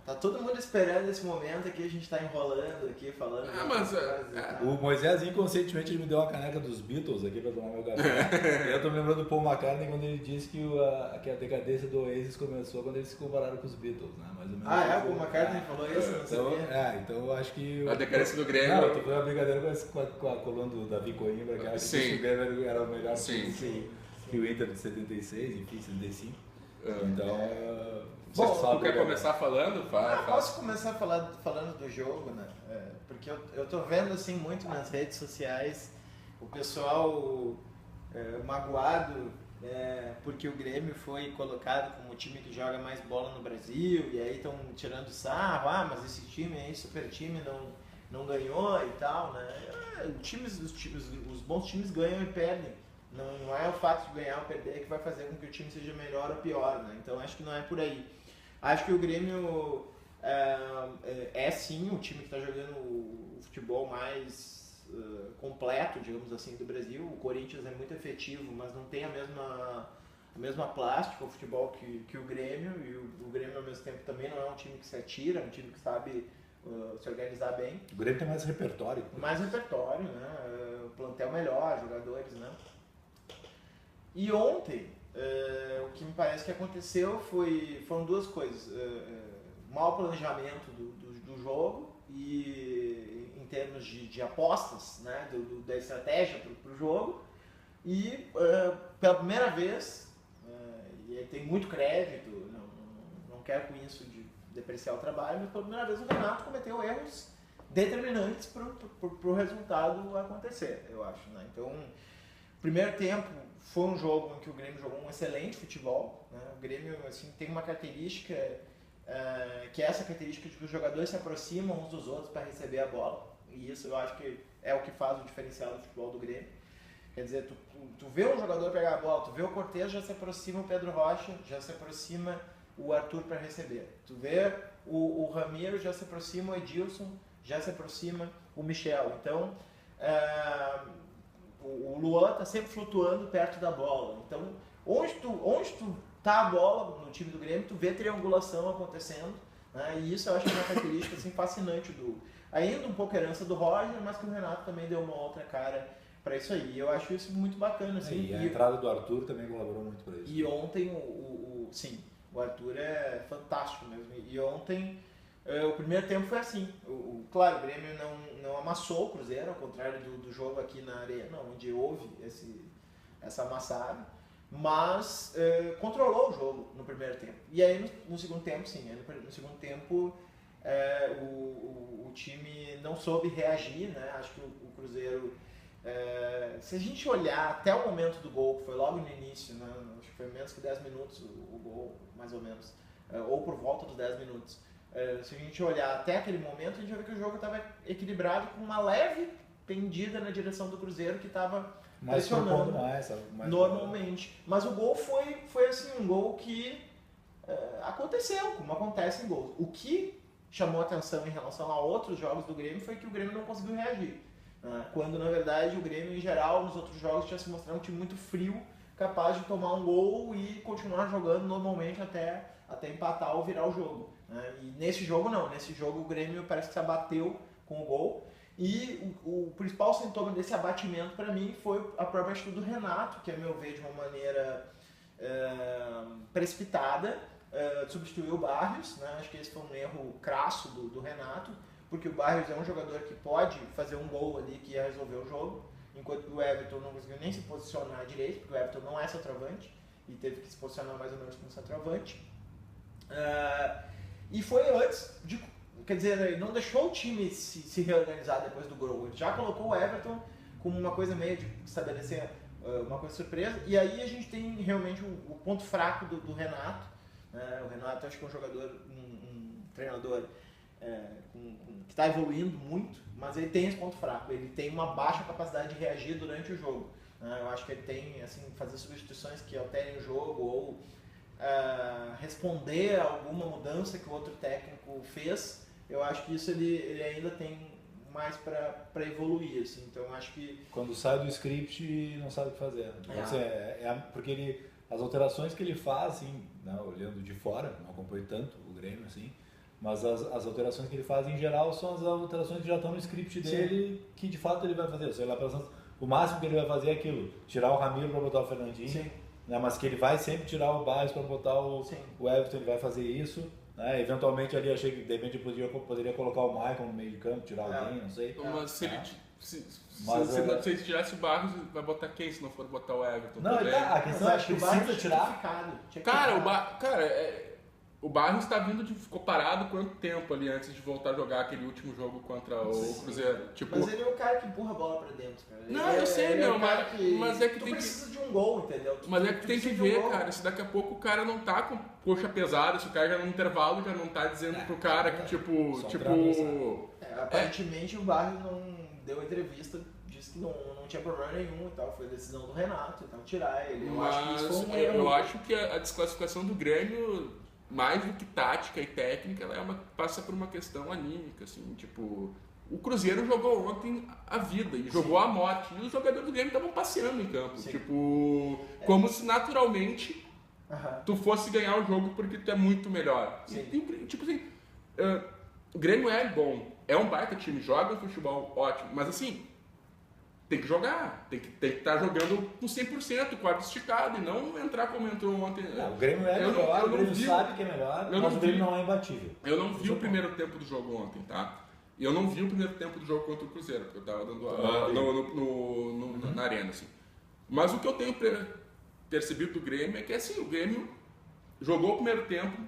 Tá todo mundo esperando esse momento aqui, a gente tá enrolando aqui, falando. O Moisés, inconscientemente, ele me deu uma caneca dos Beatles aqui pra tomar meu café. E eu tô me lembrando do Paul McCartney quando ele disse que a decadência do Oasis começou quando eles se compararam com os Beatles, né? Mais ou menos. O Paul McCartney falou isso? Não sabia. Então eu acho que... A decadência do Grêmio... Não, eu tô fazendo uma brincadeira com a coluna do Davi Coimbra, que acha que o Grêmio era o melhor Sim. que o Inter de 76, enfim, 75. Então... Bom, tu quer começar falando? Posso começar falando do jogo, né? Porque eu tô vendo assim muito nas redes sociais o pessoal magoado porque o Grêmio foi colocado como o time que joga mais bola no Brasil, e aí estão tirando sarro, mas esse time aí, super time, não ganhou e tal, né? Os bons times ganham e perdem. Não é o fato de ganhar ou perder que vai fazer com que o time seja melhor ou pior, né? Então acho que não é por aí. Acho que o Grêmio é sim o time que está jogando o futebol mais completo, digamos assim, do Brasil. O Corinthians é muito efetivo, mas não tem a mesma plástica, o futebol que o Grêmio. E o Grêmio, ao mesmo tempo, também não é um time que se atira, é um time que sabe se organizar bem. O Grêmio tem mais repertório. Mais repertório, né? Plantel melhor, jogadores, né? E ontem... o que me parece que aconteceu foram duas coisas. Mau planejamento do jogo e em termos de apostas, né, da estratégia para o jogo, e pela primeira vez, e aí tem muito crédito, não quero com isso de depreciar o trabalho, mas pela primeira vez o Renato cometeu erros determinantes para o resultado acontecer, eu acho, né? Então, primeiro tempo foi um jogo em que o Grêmio jogou um excelente futebol, né? O Grêmio assim, tem uma característica, que é essa característica de que os jogadores se aproximam uns dos outros para receber a bola. E isso eu acho que é o que faz o diferencial do futebol do Grêmio. Quer dizer, tu vê um jogador pegar a bola, tu vê o Cortez, já se aproxima o Pedro Rocha, já se aproxima o Arthur para receber. Tu vê o Ramiro, já se aproxima o Edilson, já se aproxima o Michel. Então... o Luan está sempre flutuando perto da bola. Então, onde tu tá a bola no time do Grêmio, tu vê triangulação acontecendo, né? E isso eu acho que é uma característica assim, fascinante ainda um pouco herança do Roger, mas que o Renato também deu uma outra cara para isso aí. Eu acho isso muito bacana. Assim, e a entrada do Arthur também colaborou muito para isso. E ontem, o Arthur é fantástico mesmo. E ontem... o primeiro tempo foi assim. Claro, o Grêmio não amassou o Cruzeiro, ao contrário do jogo aqui na Arena, onde houve essa amassada, mas controlou o jogo no primeiro tempo. E aí no segundo tempo, sim. No segundo tempo o time não soube reagir, né? Acho que o Cruzeiro... se a gente olhar até o momento do gol, que foi logo no início, né? Acho que foi menos que 10 minutos o gol, mais ou menos, ou por volta dos 10 minutos. Se a gente olhar até aquele momento, a gente vai ver que o jogo estava equilibrado, com uma leve pendida na direção do Cruzeiro, que estava pressionando mais normalmente. Mas o gol foi assim, um gol que aconteceu, como acontece em gols. O que chamou atenção em relação a outros jogos do Grêmio foi que o Grêmio não conseguiu reagir. Quando, na verdade, o Grêmio, em geral, nos outros jogos, tinha se mostrado um time muito frio, capaz de tomar um gol e continuar jogando normalmente até empatar ou virar o jogo. E nesse jogo, não. Nesse jogo, o Grêmio parece que se abateu com o gol. E o principal sintoma desse abatimento, para mim, foi a própria atitude do Renato, que, a meu ver, de uma maneira precipitada, substituiu o Barrios. Acho que esse foi um erro crasso do Renato, porque o Barrios é um jogador que pode fazer um gol ali que ia resolver o jogo, enquanto o Everton não conseguiu nem se posicionar direito, porque o Everton não é centroavante e teve que se posicionar mais ou menos como centroavante. E foi antes de... Quer dizer, ele não deixou o time se reorganizar depois do gol. Ele já colocou o Everton como uma coisa meio de estabelecer uma coisa surpresa. E aí a gente tem realmente o ponto fraco do Renato. O Renato, acho que é um jogador, um treinador que está evoluindo muito, mas ele tem esse ponto fraco. Ele tem uma baixa capacidade de reagir durante o jogo. Eu acho que ele tem, assim, fazer substituições que alterem o jogo ou responder a alguma mudança que o outro técnico fez. Eu acho que isso ele ainda tem mais para evoluir, assim. Então acho que quando sai do script não sabe o que fazer. Porque as alterações que ele faz, assim, olhando de fora, não acompanho tanto o Grêmio, assim, mas as alterações que ele faz em geral são as alterações que já estão no script dele. Sim. Que de fato ele vai fazer. Sei lá, o máximo que ele vai fazer é aquilo, tirar o Ramiro para botar o Fernandinho. Sim. Mas que ele vai sempre tirar o Barrios para botar o Everton, ele vai fazer isso. Eventualmente ali achei que de repente poderia colocar o Maicon no meio de campo, tirar alguém, não sei. Mas se ele tirasse o Barrios, vai botar quem se não for botar o Everton? Não, a questão é que precisa tirar. O Barrios ficou parado quanto tempo ali antes de voltar a jogar aquele último jogo contra o Cruzeiro? Mas ele é o cara que empurra a bola pra dentro, cara. Não, eu sei, meu, mas é que tu precisa de um gol, entendeu? Mas é que tem que ver, cara, se daqui a pouco o cara não tá com coxa pesada, se o cara já no intervalo já não tá dizendo pro cara que aparentemente o Barrios não deu entrevista, disse que não tinha problema nenhum e tal, foi decisão do Renato e tal, tirar ele. Acho que isso foi um erro. Eu acho que a desclassificação do Grêmio, mais do que tática e técnica, ela passa por uma questão anímica, assim, o Cruzeiro jogou ontem a vida e jogou a morte, e os jogadores do Grêmio estavam passeando em campo, como se naturalmente tu fosse ganhar o jogo porque tu é muito melhor. O Grêmio é bom, é um baita time, joga um futebol ótimo, mas assim, tem que jogar, tem que estar jogando com 100%, quadro esticado, e não entrar como entrou ontem. O Grêmio é melhor, o Grêmio sabe que é melhor, mas o Grêmio não é imbatível. Eu não vi o primeiro tempo do jogo ontem, tá? Eu não vi o primeiro tempo do jogo contra o Cruzeiro, porque eu tava dando na arena, assim. Mas o que eu tenho percebido do Grêmio é que, assim, o Grêmio jogou o primeiro tempo,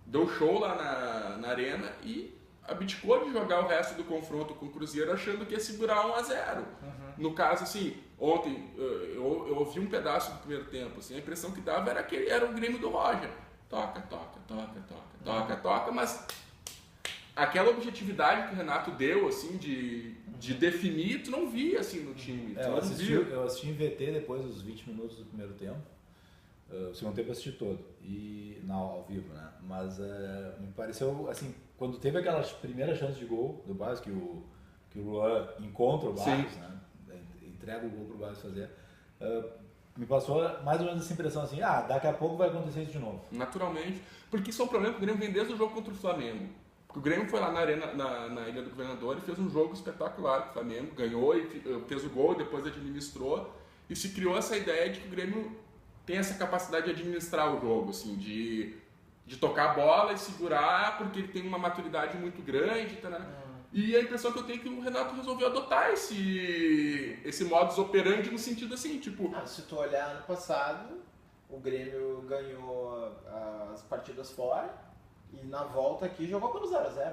deu show lá na arena e abdicou de jogar o resto do confronto com o Cruzeiro achando que ia segurar 1-0. No caso, assim, ontem eu ouvi um pedaço do primeiro tempo, assim, a impressão que dava era que era o Grêmio do Roger. Toca, mas aquela objetividade que o Renato deu, assim, de definir, tu não via, assim, no time. Eu assisti em VT depois dos 20 minutos do primeiro tempo. O segundo tempo eu assisti todo, ao vivo, né? Mas me pareceu, assim, quando teve aquelas primeiras chances de gol do Barrios, que o Luan encontra o Barrios, né? Entrega o gol pro Barrios fazer, me passou mais ou menos essa impressão assim, daqui a pouco vai acontecer isso de novo. Naturalmente, porque isso é um problema que o Grêmio vem desde o jogo contra o Flamengo. Porque o Grêmio foi lá na arena, na Ilha do Governador e fez um jogo espetacular com o Flamengo, ganhou e fez o gol, depois administrou, e se criou essa ideia de que o Grêmio tem essa capacidade de administrar o jogo, assim, de tocar a bola e segurar, porque ele tem uma maturidade muito grande, E a impressão que eu tenho é que o Renato resolveu adotar esse modus operandi no sentido assim, se tu olhar no passado, o Grêmio ganhou as partidas fora e na volta aqui jogou pelo 0-0.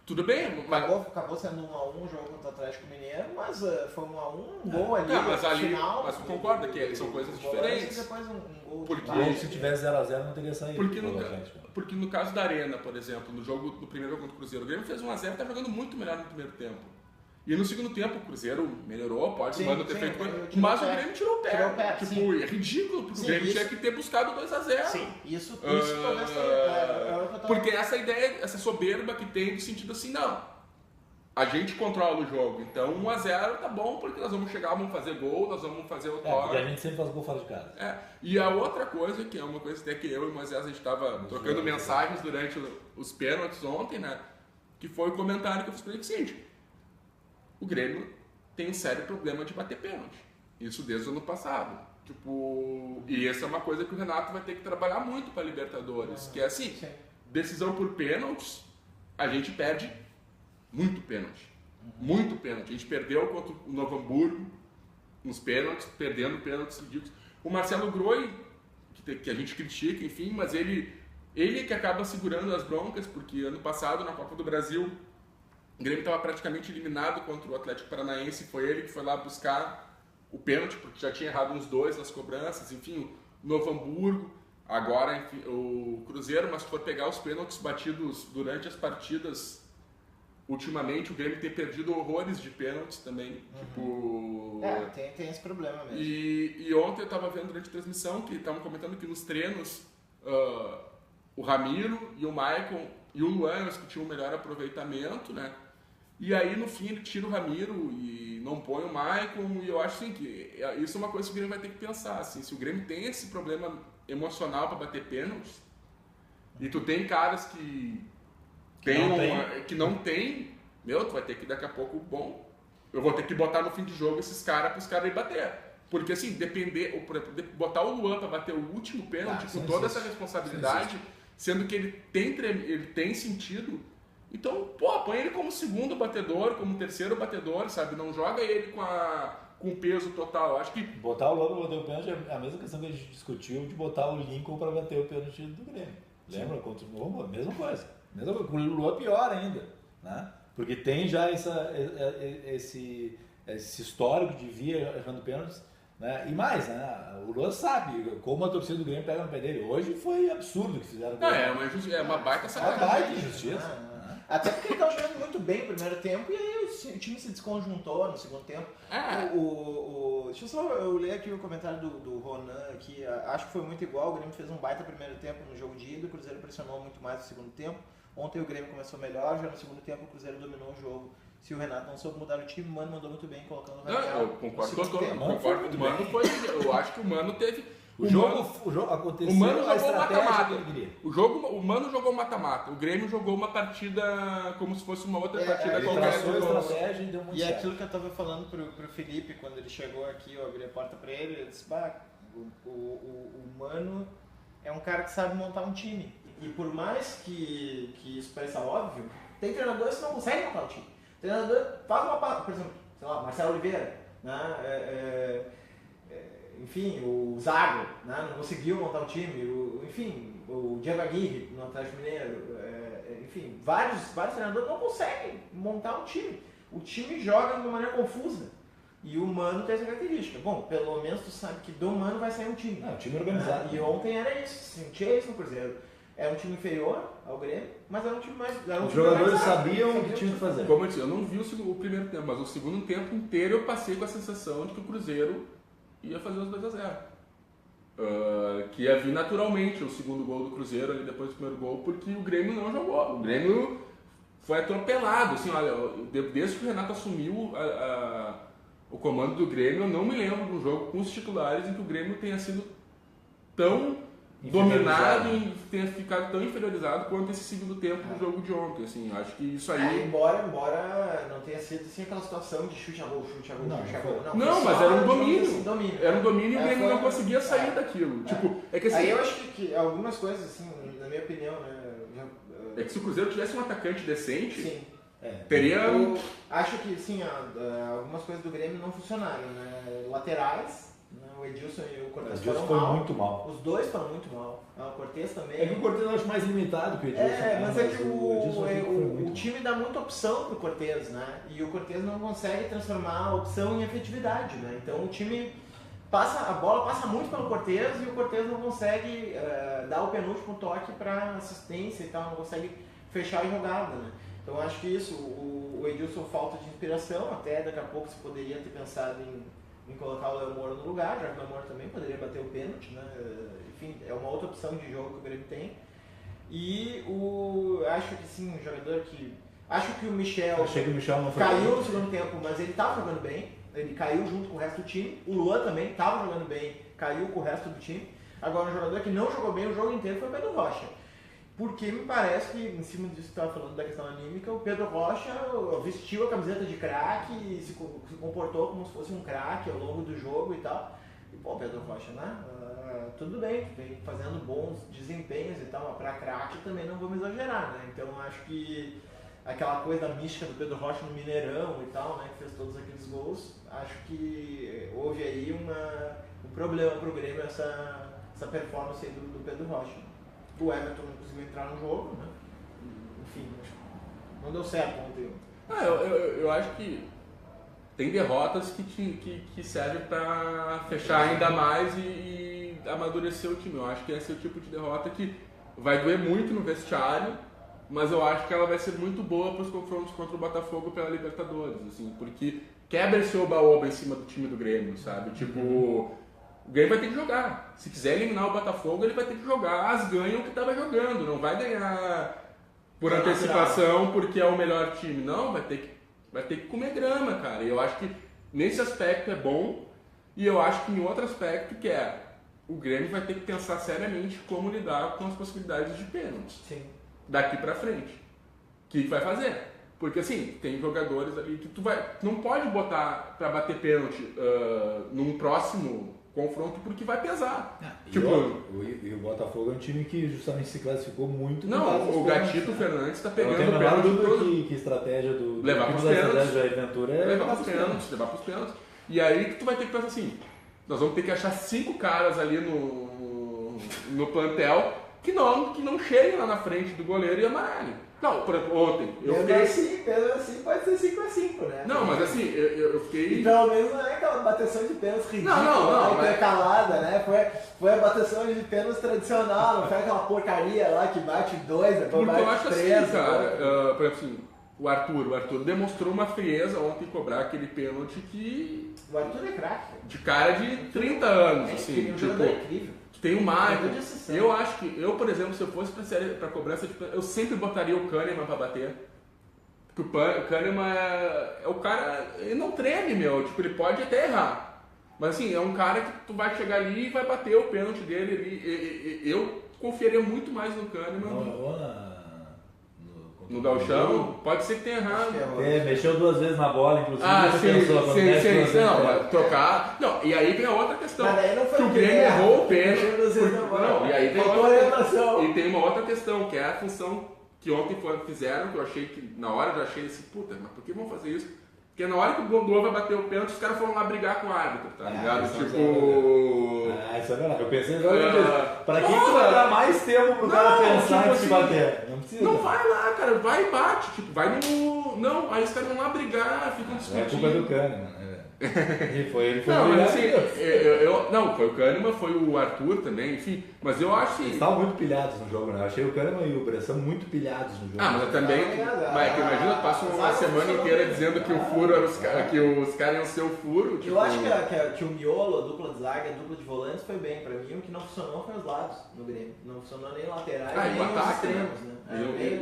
Tudo bem, mas acabou sendo 1-1 o jogo contra o Atlético Mineiro, mas foi 1-1, um gol ali no final. Mas tu concorda que são coisas diferentes? E depois um gol porque se tivesse 0-0 não teria saído. Porque no caso da Arena, por exemplo, no primeiro jogo contra o Cruzeiro, o Grêmio fez 1-0 e tá jogando muito melhor no primeiro tempo. E no segundo tempo o Cruzeiro melhorou, pode o Mano ter feito coisa, tirou mas o o pé. Grêmio tirou o pé. Tirou o pé, Tipo, sim. é ridículo, porque Sim, o Grêmio isso- tinha que ter buscado 2-0. Sim, isso talvez é o que eu tava... Porque essa ideia, essa soberba que tem no sentido assim, não, a gente controla o jogo, então 1-0 tá bom, porque nós vamos chegar, vamos fazer gol, nós vamos fazer o Porque toque. a gente sempre faz gol fora de casa. E a outra coisa, que é uma coisa até que eu e o Moisés, a gente tava trocando mensagens durante os pênaltis ontem, né, que foi o comentário que eu fiz pra ele, que é o seguinte, o Grêmio tem um sério problema de bater pênalti, isso desde o ano passado. Tipo, e essa é uma coisa que o Renato vai ter que trabalhar muito para Libertadores, que é assim, decisão por pênaltis, a gente perde muito pênalti. Muito pênalti. A gente perdeu contra o Novo Hamburgo nos pênaltis, perdendo pênaltis ridículos. O Marcelo Groi, que a gente critica, enfim, mas ele que acaba segurando as broncas, porque ano passado, na Copa do Brasil, o Grêmio estava praticamente eliminado contra o Atlético Paranaense, foi ele que foi lá buscar o pênalti, porque já tinha errado uns 2 nas cobranças, enfim, o Novo Hamburgo, agora enfim, o Cruzeiro, mas se for pegar os pênaltis batidos durante as partidas, ultimamente o Grêmio tem perdido horrores de pênaltis também, tipo... tem esse problema mesmo. E ontem eu estava vendo durante a transmissão que estavam comentando que nos treinos o Ramiro e o Maicon e o Luan que tinham o melhor aproveitamento, né? E aí no fim ele tira o Ramiro e não põe o Maicon, e eu acho assim que isso é uma coisa que o Grêmio vai ter que pensar, assim, se o Grêmio tem esse problema emocional para bater pênaltis, e tu tem caras que não tem, tu vai ter que daqui a pouco, eu vou ter que botar no fim de jogo esses caras para os caras ir bater. Porque assim, botar o Luan para bater o último pênalti com toda essa responsabilidade, sendo que ele tem sentido, então, põe ele como segundo batedor, como terceiro batedor, sabe? Não joga ele com o peso total. Eu acho que... Botar o Luan para bater o pênalti é a mesma questão que a gente discutiu de botar o Lincoln para bater o pênalti do Grêmio. Lembra? Contra o Novo? Mesma coisa. Com o Luan pior ainda, né? Porque tem já esse histórico de vir errando pênaltis, né? E mais, né? O Luan sabe como a torcida do Grêmio pega no pé dele. Hoje foi absurdo o que fizeram. É uma baita sacanagem. Uma baita injustiça. Até porque ele estava jogando muito bem no primeiro tempo e aí o time se desconjuntou no segundo tempo. Deixa eu só ler aqui o comentário do Ronan aqui. Acho que foi muito igual. O Grêmio fez um baita primeiro tempo no jogo de ida, o Cruzeiro pressionou muito mais no segundo tempo. Ontem o Grêmio começou melhor, já no segundo tempo o Cruzeiro dominou o jogo. Se o Renato não soube mudar o time, o Mano mandou muito bem colocando o Renato. Eu concordo com o Mano. Eu acho que o Mano teve... O jogo aconteceu. O Mano a jogou estratégia mata-mata. que ele queria. O Mano jogou mata-mata. O Grêmio jogou uma partida como se fosse uma outra partida Ele qualquer. traçou a estratégia e deu muito E certo. aquilo que eu tava falando pro Felipe, quando ele chegou aqui, eu abri a porta pra ele, ele disse, o Mano é um cara que sabe montar um time. E por mais que isso pareça óbvio, tem treinadores que não conseguem montar um time. O treinador faz uma parte, por exemplo, sei lá, Marcelo Oliveira, né? Enfim, o Zago, né? Não conseguiu montar um time, o Diego Aguirre no Atlético Mineiro, enfim, vários treinadores não conseguem montar um time. O time joga de uma maneira confusa. E o Mano tem essa característica. Bom, pelo menos tu sabe que do Mano vai sair um time. Um time organizado. E ontem era isso, sentia isso no Cruzeiro. Era um time inferior ao Grêmio, mas era um time mais... Os jogadores sabiam o que tinham que fazer. Como eu disse, eu não vi o primeiro tempo, mas o segundo tempo inteiro eu passei com a sensação de que o Cruzeiro ia fazer os 2-0. Que ia vir naturalmente o segundo gol do Cruzeiro ali depois do primeiro gol, porque o Grêmio não jogou. O Grêmio foi atropelado. Assim, olha, desde que o Renato assumiu o comando do Grêmio, eu não me lembro de um jogo com os titulares em que o Grêmio tenha sido tão dominado e tenha ficado tão inferiorizado quanto esse segundo tempo do jogo de ontem. Assim, acho que isso aí... Embora não tenha sido assim, aquela situação de chute a gol. Não, mas era um domínio. Era um domínio e o Grêmio não conseguia sair daquilo. Tipo, é que assim, aí eu acho que algumas coisas, assim, na minha opinião, né? É que se o Cruzeiro tivesse um atacante decente, sim. Teria... Eu acho que, sim, algumas coisas do Grêmio não funcionaram, né? Laterais, né? O Edilson e o Cortez foram mal. Muito mal. Os dois foram muito mal. O Cortez também. É que o Cortez eu acho mais limitado que o Edilson. Mas é que o time dá muita opção pro Cortez, né? E o Cortez não consegue transformar a opção em efetividade, né? Então o time a bola passa muito pelo Cortez e o Cortez não consegue dar o penúltimo toque para assistência e tal, não consegue fechar a jogada, né? Então acho que isso, o Edilson falta de inspiração, até daqui a pouco você poderia ter pensado em colocar o Léo Moura no lugar, já que o Léo Moura também poderia bater o pênalti, né? Enfim, é uma outra opção de jogo que o Grêmio tem. E acho que sim, um jogador que... Acho que o Michel, não foi caiu bem. no segundo tempo, mas ele estava jogando bem, ele caiu junto com o resto do time. O Luan também estava jogando bem, caiu com o resto do time. Agora, um jogador que não jogou bem o jogo inteiro foi o Pedro Rocha. Porque me parece que, em cima disso que estava falando da questão anímica, o Pedro Rocha vestiu a camiseta de craque e se comportou como se fosse um craque ao longo do jogo e tal. E, pô, Pedro Rocha, né? Tudo bem, vem fazendo bons desempenhos e tal, mas pra craque também não vamos exagerar, né? Então, acho que aquela coisa da mística do Pedro Rocha no Mineirão e tal, né? Que fez todos aqueles gols, acho que houve aí um problema pro Grêmio essa performance aí do Pedro Rocha. O Everton não conseguiu entrar no jogo, né? Enfim, não deu certo ontem. Eu acho que tem derrotas que servem para fechar ainda mais e amadurecer o time. Eu acho que esse é o tipo de derrota que vai doer muito no vestiário, mas eu acho que ela vai ser muito boa para os confrontos contra o Botafogo pela Libertadores, assim, porque quebra esse oba-oba em cima do time do Grêmio, sabe? Tipo... O Grêmio vai ter que jogar. Se quiser eliminar o Botafogo, ele vai ter que jogar as ganham que estava jogando. Não vai ganhar por antecipação porque é o melhor time. Não, vai ter que comer grama, cara. E eu acho que nesse aspecto é bom. E eu acho que em outro aspecto que é o Grêmio vai ter que pensar seriamente como lidar com as possibilidades de pênaltis. Sim. Daqui pra frente. O que vai fazer? Porque assim, tem jogadores ali que tu não pode botar pra bater pênalti num próximo confronto porque vai pesar. E o Botafogo é um time que justamente se classificou muito. Não, o Gatito Fernandes está pegando o pênalti todo. Que estratégia do levar para os pênaltis. Levar para os pênaltis. E aí que tu vai ter que pensar assim, nós vamos ter que achar 5 caras ali no plantel que não cheguem lá na frente do goleiro e amarelem. Não, por exemplo, ontem eu fiquei... Pelo assim pode ser 5x5, né? Não, mas assim, eu fiquei... E pelo menos não é aquela bateção de pênaltis ridícula, não, intercalada, né? Foi a bateção de pênaltis tradicional, não foi aquela porcaria lá que bate 2, depois Porque bate 3. Eu acho assim, cara, por exemplo assim, o Arthur demonstrou uma frieza ontem em cobrar aquele pênalti que... O Arthur é craque. De cara de 30 anos, assim, um tipo... incrível. Tem o Michael. Eu acho que, pra se eu fosse pra cobrança, eu sempre botaria o Kahneman pra bater. Porque o Kahneman é o cara, ele não treme, meu. Tipo, ele pode até errar. Mas assim, é um cara que tu vai chegar ali e vai bater o pênalti dele ali. Eu confiaria muito mais no Kahneman. No Gauchão, pode ser que tenha errado. Mexeu 2 vezes na bola, inclusive. Sim. Não, trocar. Não, e aí vem a outra questão. Que o Grêmio errou o pênalti. Não, e aí tem uma outra questão, que é a função que ontem fizeram, que eu achei que, na hora eu achei assim, puta, mas por que vão fazer isso? Porque na hora que o Gondor vai bater o pênalti, os caras foram lá brigar com o árbitro, tá ligado? Isso é verdade. Eu pensei exatamente isso. Pra que tu vai dar mais tempo pro cara pensar antes de bater? Não precisa. Não vai lá, cara. Vai e bate. Tipo, vai no... Não, aí os caras vão lá brigar, ficam discutindo. É culpa do Kahneman, ele foi não, mas assim, não, foi o Kahneman, foi o Arthur também, enfim. Mas eu acho que... Eles estavam muito pilhados no jogo, né? Eu achei o Kahneman e o Bressan muito pilhados no jogo. Mas eu também... Mas imagina, passa uma semana inteira dizendo que o furo era que os caras iam ser o furo. Tipo... Eu acho que o miolo, a dupla de zaga, a dupla de volantes foi bem. Pra mim, o que não funcionou foi os lados no Grêmio. Não funcionou nem laterais, nem os extremos, né?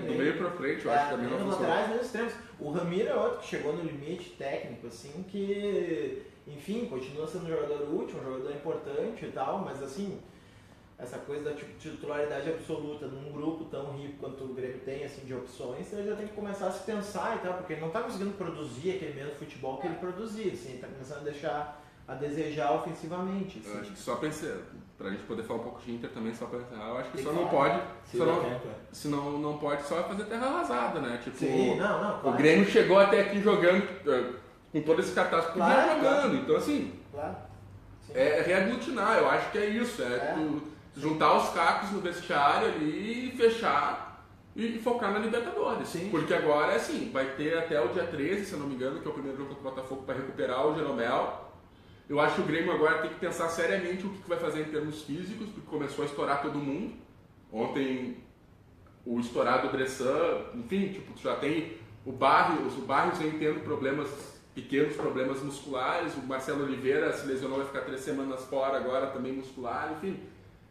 Do meio pra frente, eu acho que também não funcionou. Laterais, nem os extremos. O Ramiro é outro que chegou no limite técnico, assim, que, enfim, continua sendo um jogador útil, um jogador importante e tal, mas assim, essa coisa da titularidade absoluta num grupo tão rico quanto o Grêmio tem, assim, de opções, ele já tem que começar a se pensar e tal, porque ele não está conseguindo produzir aquele mesmo futebol que ele produzia, assim, ele está começando a deixar a desejar ofensivamente. Assim. Eu acho que só pensei, pra gente poder falar um pouco de Inter também, só pensar, eu acho que só não pode, não pode só fazer terra arrasada, né? Tipo, sim, não, claro. O Grêmio chegou até aqui jogando com todo esse cartaz que podia jogando, claro. Então assim, é reaglutinar, eu acho que é isso, tu juntar os cacos no vestiário ali e fechar e focar na Libertadores. Sim. Porque agora, assim, vai ter até o dia 13, se eu não me engano, que é o primeiro jogo contra o Botafogo para recuperar o Jeromel. Eu acho que o Grêmio agora tem que pensar seriamente o que vai fazer em termos físicos, porque começou a estourar todo mundo. Ontem o estourado do Bressan, enfim, tipo, tu já tem o Barrios vem tendo pequenos problemas musculares, o Marcelo Oliveira se lesionou, vai ficar 3 semanas fora agora, também muscular, enfim.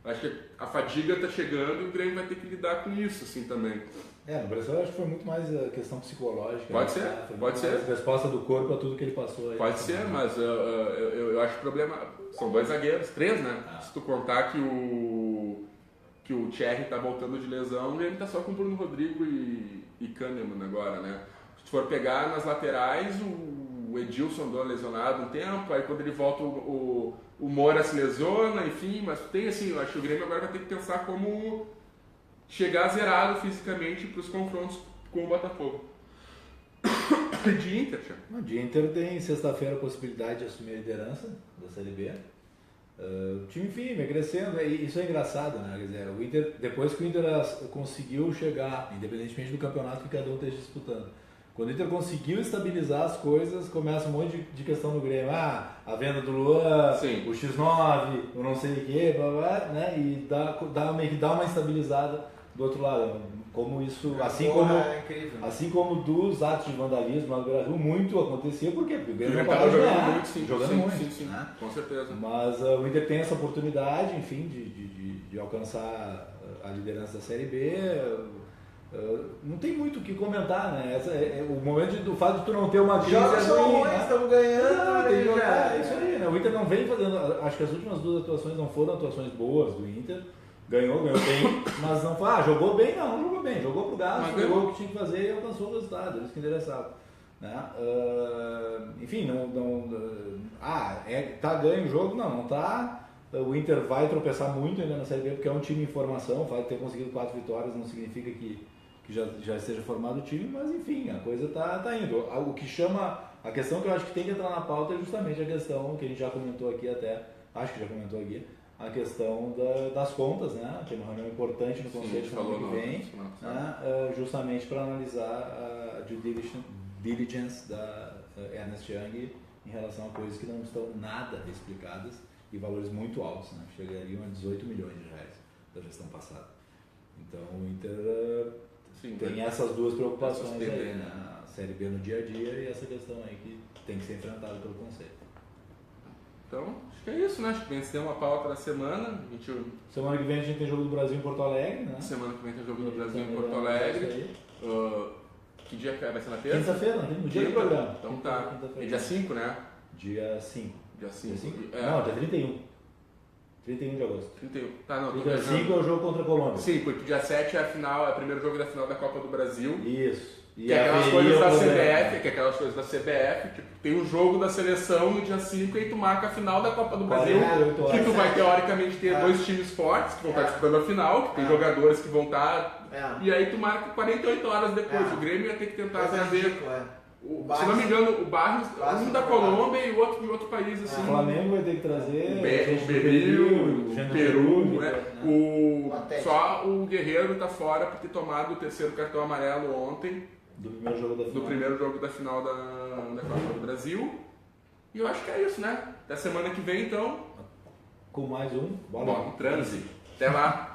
Acho que a fadiga está chegando e o Grêmio vai ter que lidar com isso, assim, também. No Brasil eu acho que foi muito mais a questão psicológica. Pode ser, pode ser. A resposta do corpo a tudo que ele passou aí. Pode ser, mas eu acho que o problema... São 2 zagueiros, 3, né? Se tu contar que o Thierry tá voltando de lesão, ele tá só com o Bruno Rodrigo e Kahneman agora, né? Se tu for pegar nas laterais, o Edilson andou lesionado um tempo, aí quando ele volta o Moura se lesiona, enfim, mas tem assim, eu acho que o Grêmio agora vai ter que pensar como chegar zerado fisicamente para os confrontos com o Botafogo. De Inter, Thiago? De Inter tem sexta-feira a possibilidade de assumir a liderança da Série B. O time, enfim, vai crescendo, isso é engraçado, né? Quer dizer, o Inter, depois que o Inter conseguiu chegar, independentemente do campeonato que cada um esteja disputando, quando o Inter conseguiu estabilizar as coisas, começa um monte de questão no Grêmio. A venda do Luan, sim, o X9, o não sei o que, né? E meio que dá uma estabilizada do outro lado. Como isso, assim como dos atos de vandalismo no Brasil, muito acontecia, por quê? Porque o Grêmio não parava de ganhar, jogando muito. Sim, né? Com certeza. Mas o Inter tem essa oportunidade, enfim, de alcançar a liderança da Série B. Não tem muito o que comentar, né? O momento do fato de tu não ter uma crise Joga só ruim, né? Estamos ganhando. Tem que jogar, isso aí, né? O Inter não vem fazendo. Acho que as últimas 2 atuações não foram atuações boas do Inter. Ganhou bem, mas não foi. Jogou bem, não jogou bem. Jogou pro gasto, jogou o que tinha que fazer e alcançou o resultado. Isso que interessava. Né? Enfim, tá ganho o jogo? Não tá. O Inter vai tropeçar muito ainda na Série B porque é um time em formação. O fato de ter conseguido 4 vitórias não significa que já esteja formado o time, mas enfim, a coisa tá indo. O que chama, a questão que eu acho que tem que entrar na pauta é justamente a questão que a gente já comentou aqui a questão das contas, né? Que é uma reunião importante no Conselho de ano que vem, né? Justamente para analisar a due diligence da Ernst Young em relação a coisas que não estão nada explicadas e valores muito altos, né? Chegariam a 18 milhões de reais da gestão passada. Então o Inter tem essas 2 preocupações aí, né? A Série B no dia a dia e essa questão aí que tem que ser enfrentada pelo Conselho. Então, acho que é isso, né? Acho que venceu uma pauta da semana. Semana que vem a gente tem Jogo do Brasil em Porto Alegre, né? Semana que vem tem Jogo do Brasil em Porto Alegre. Que dia vai ser na terça? Quinta-feira, no dia do programa. Então tá. É dia 5, né? Dia 5. Dia 5? Não, dia 31. 31 de agosto. 31. Tá, não. Dia 5 é o jogo contra a Colômbia. Sim, porque dia 7 é o primeiro jogo da final da Copa do Brasil. Isso. Que é aquelas coisas da CBF, tipo, tem um jogo da seleção no dia 5 e tu marca a final da Copa do Brasil, que tu vai teoricamente ter 2 times fortes que vão estar disputando a final, que tem jogadores que vão estar, e aí tu marca 48 horas depois. O Grêmio ia ter que tentar fazer, se não me engano, o Barrios, um da Colômbia e o outro país assim. O Flamengo vai ter que trazer o Beril, o Peru, né? Só o Guerreiro tá fora por ter tomado o 3º cartão amarelo ontem. Do primeiro jogo da final da Copa do Brasil. E eu acho que é isso, né? Até semana que vem, então. Com mais um. Bom, transe. Até lá.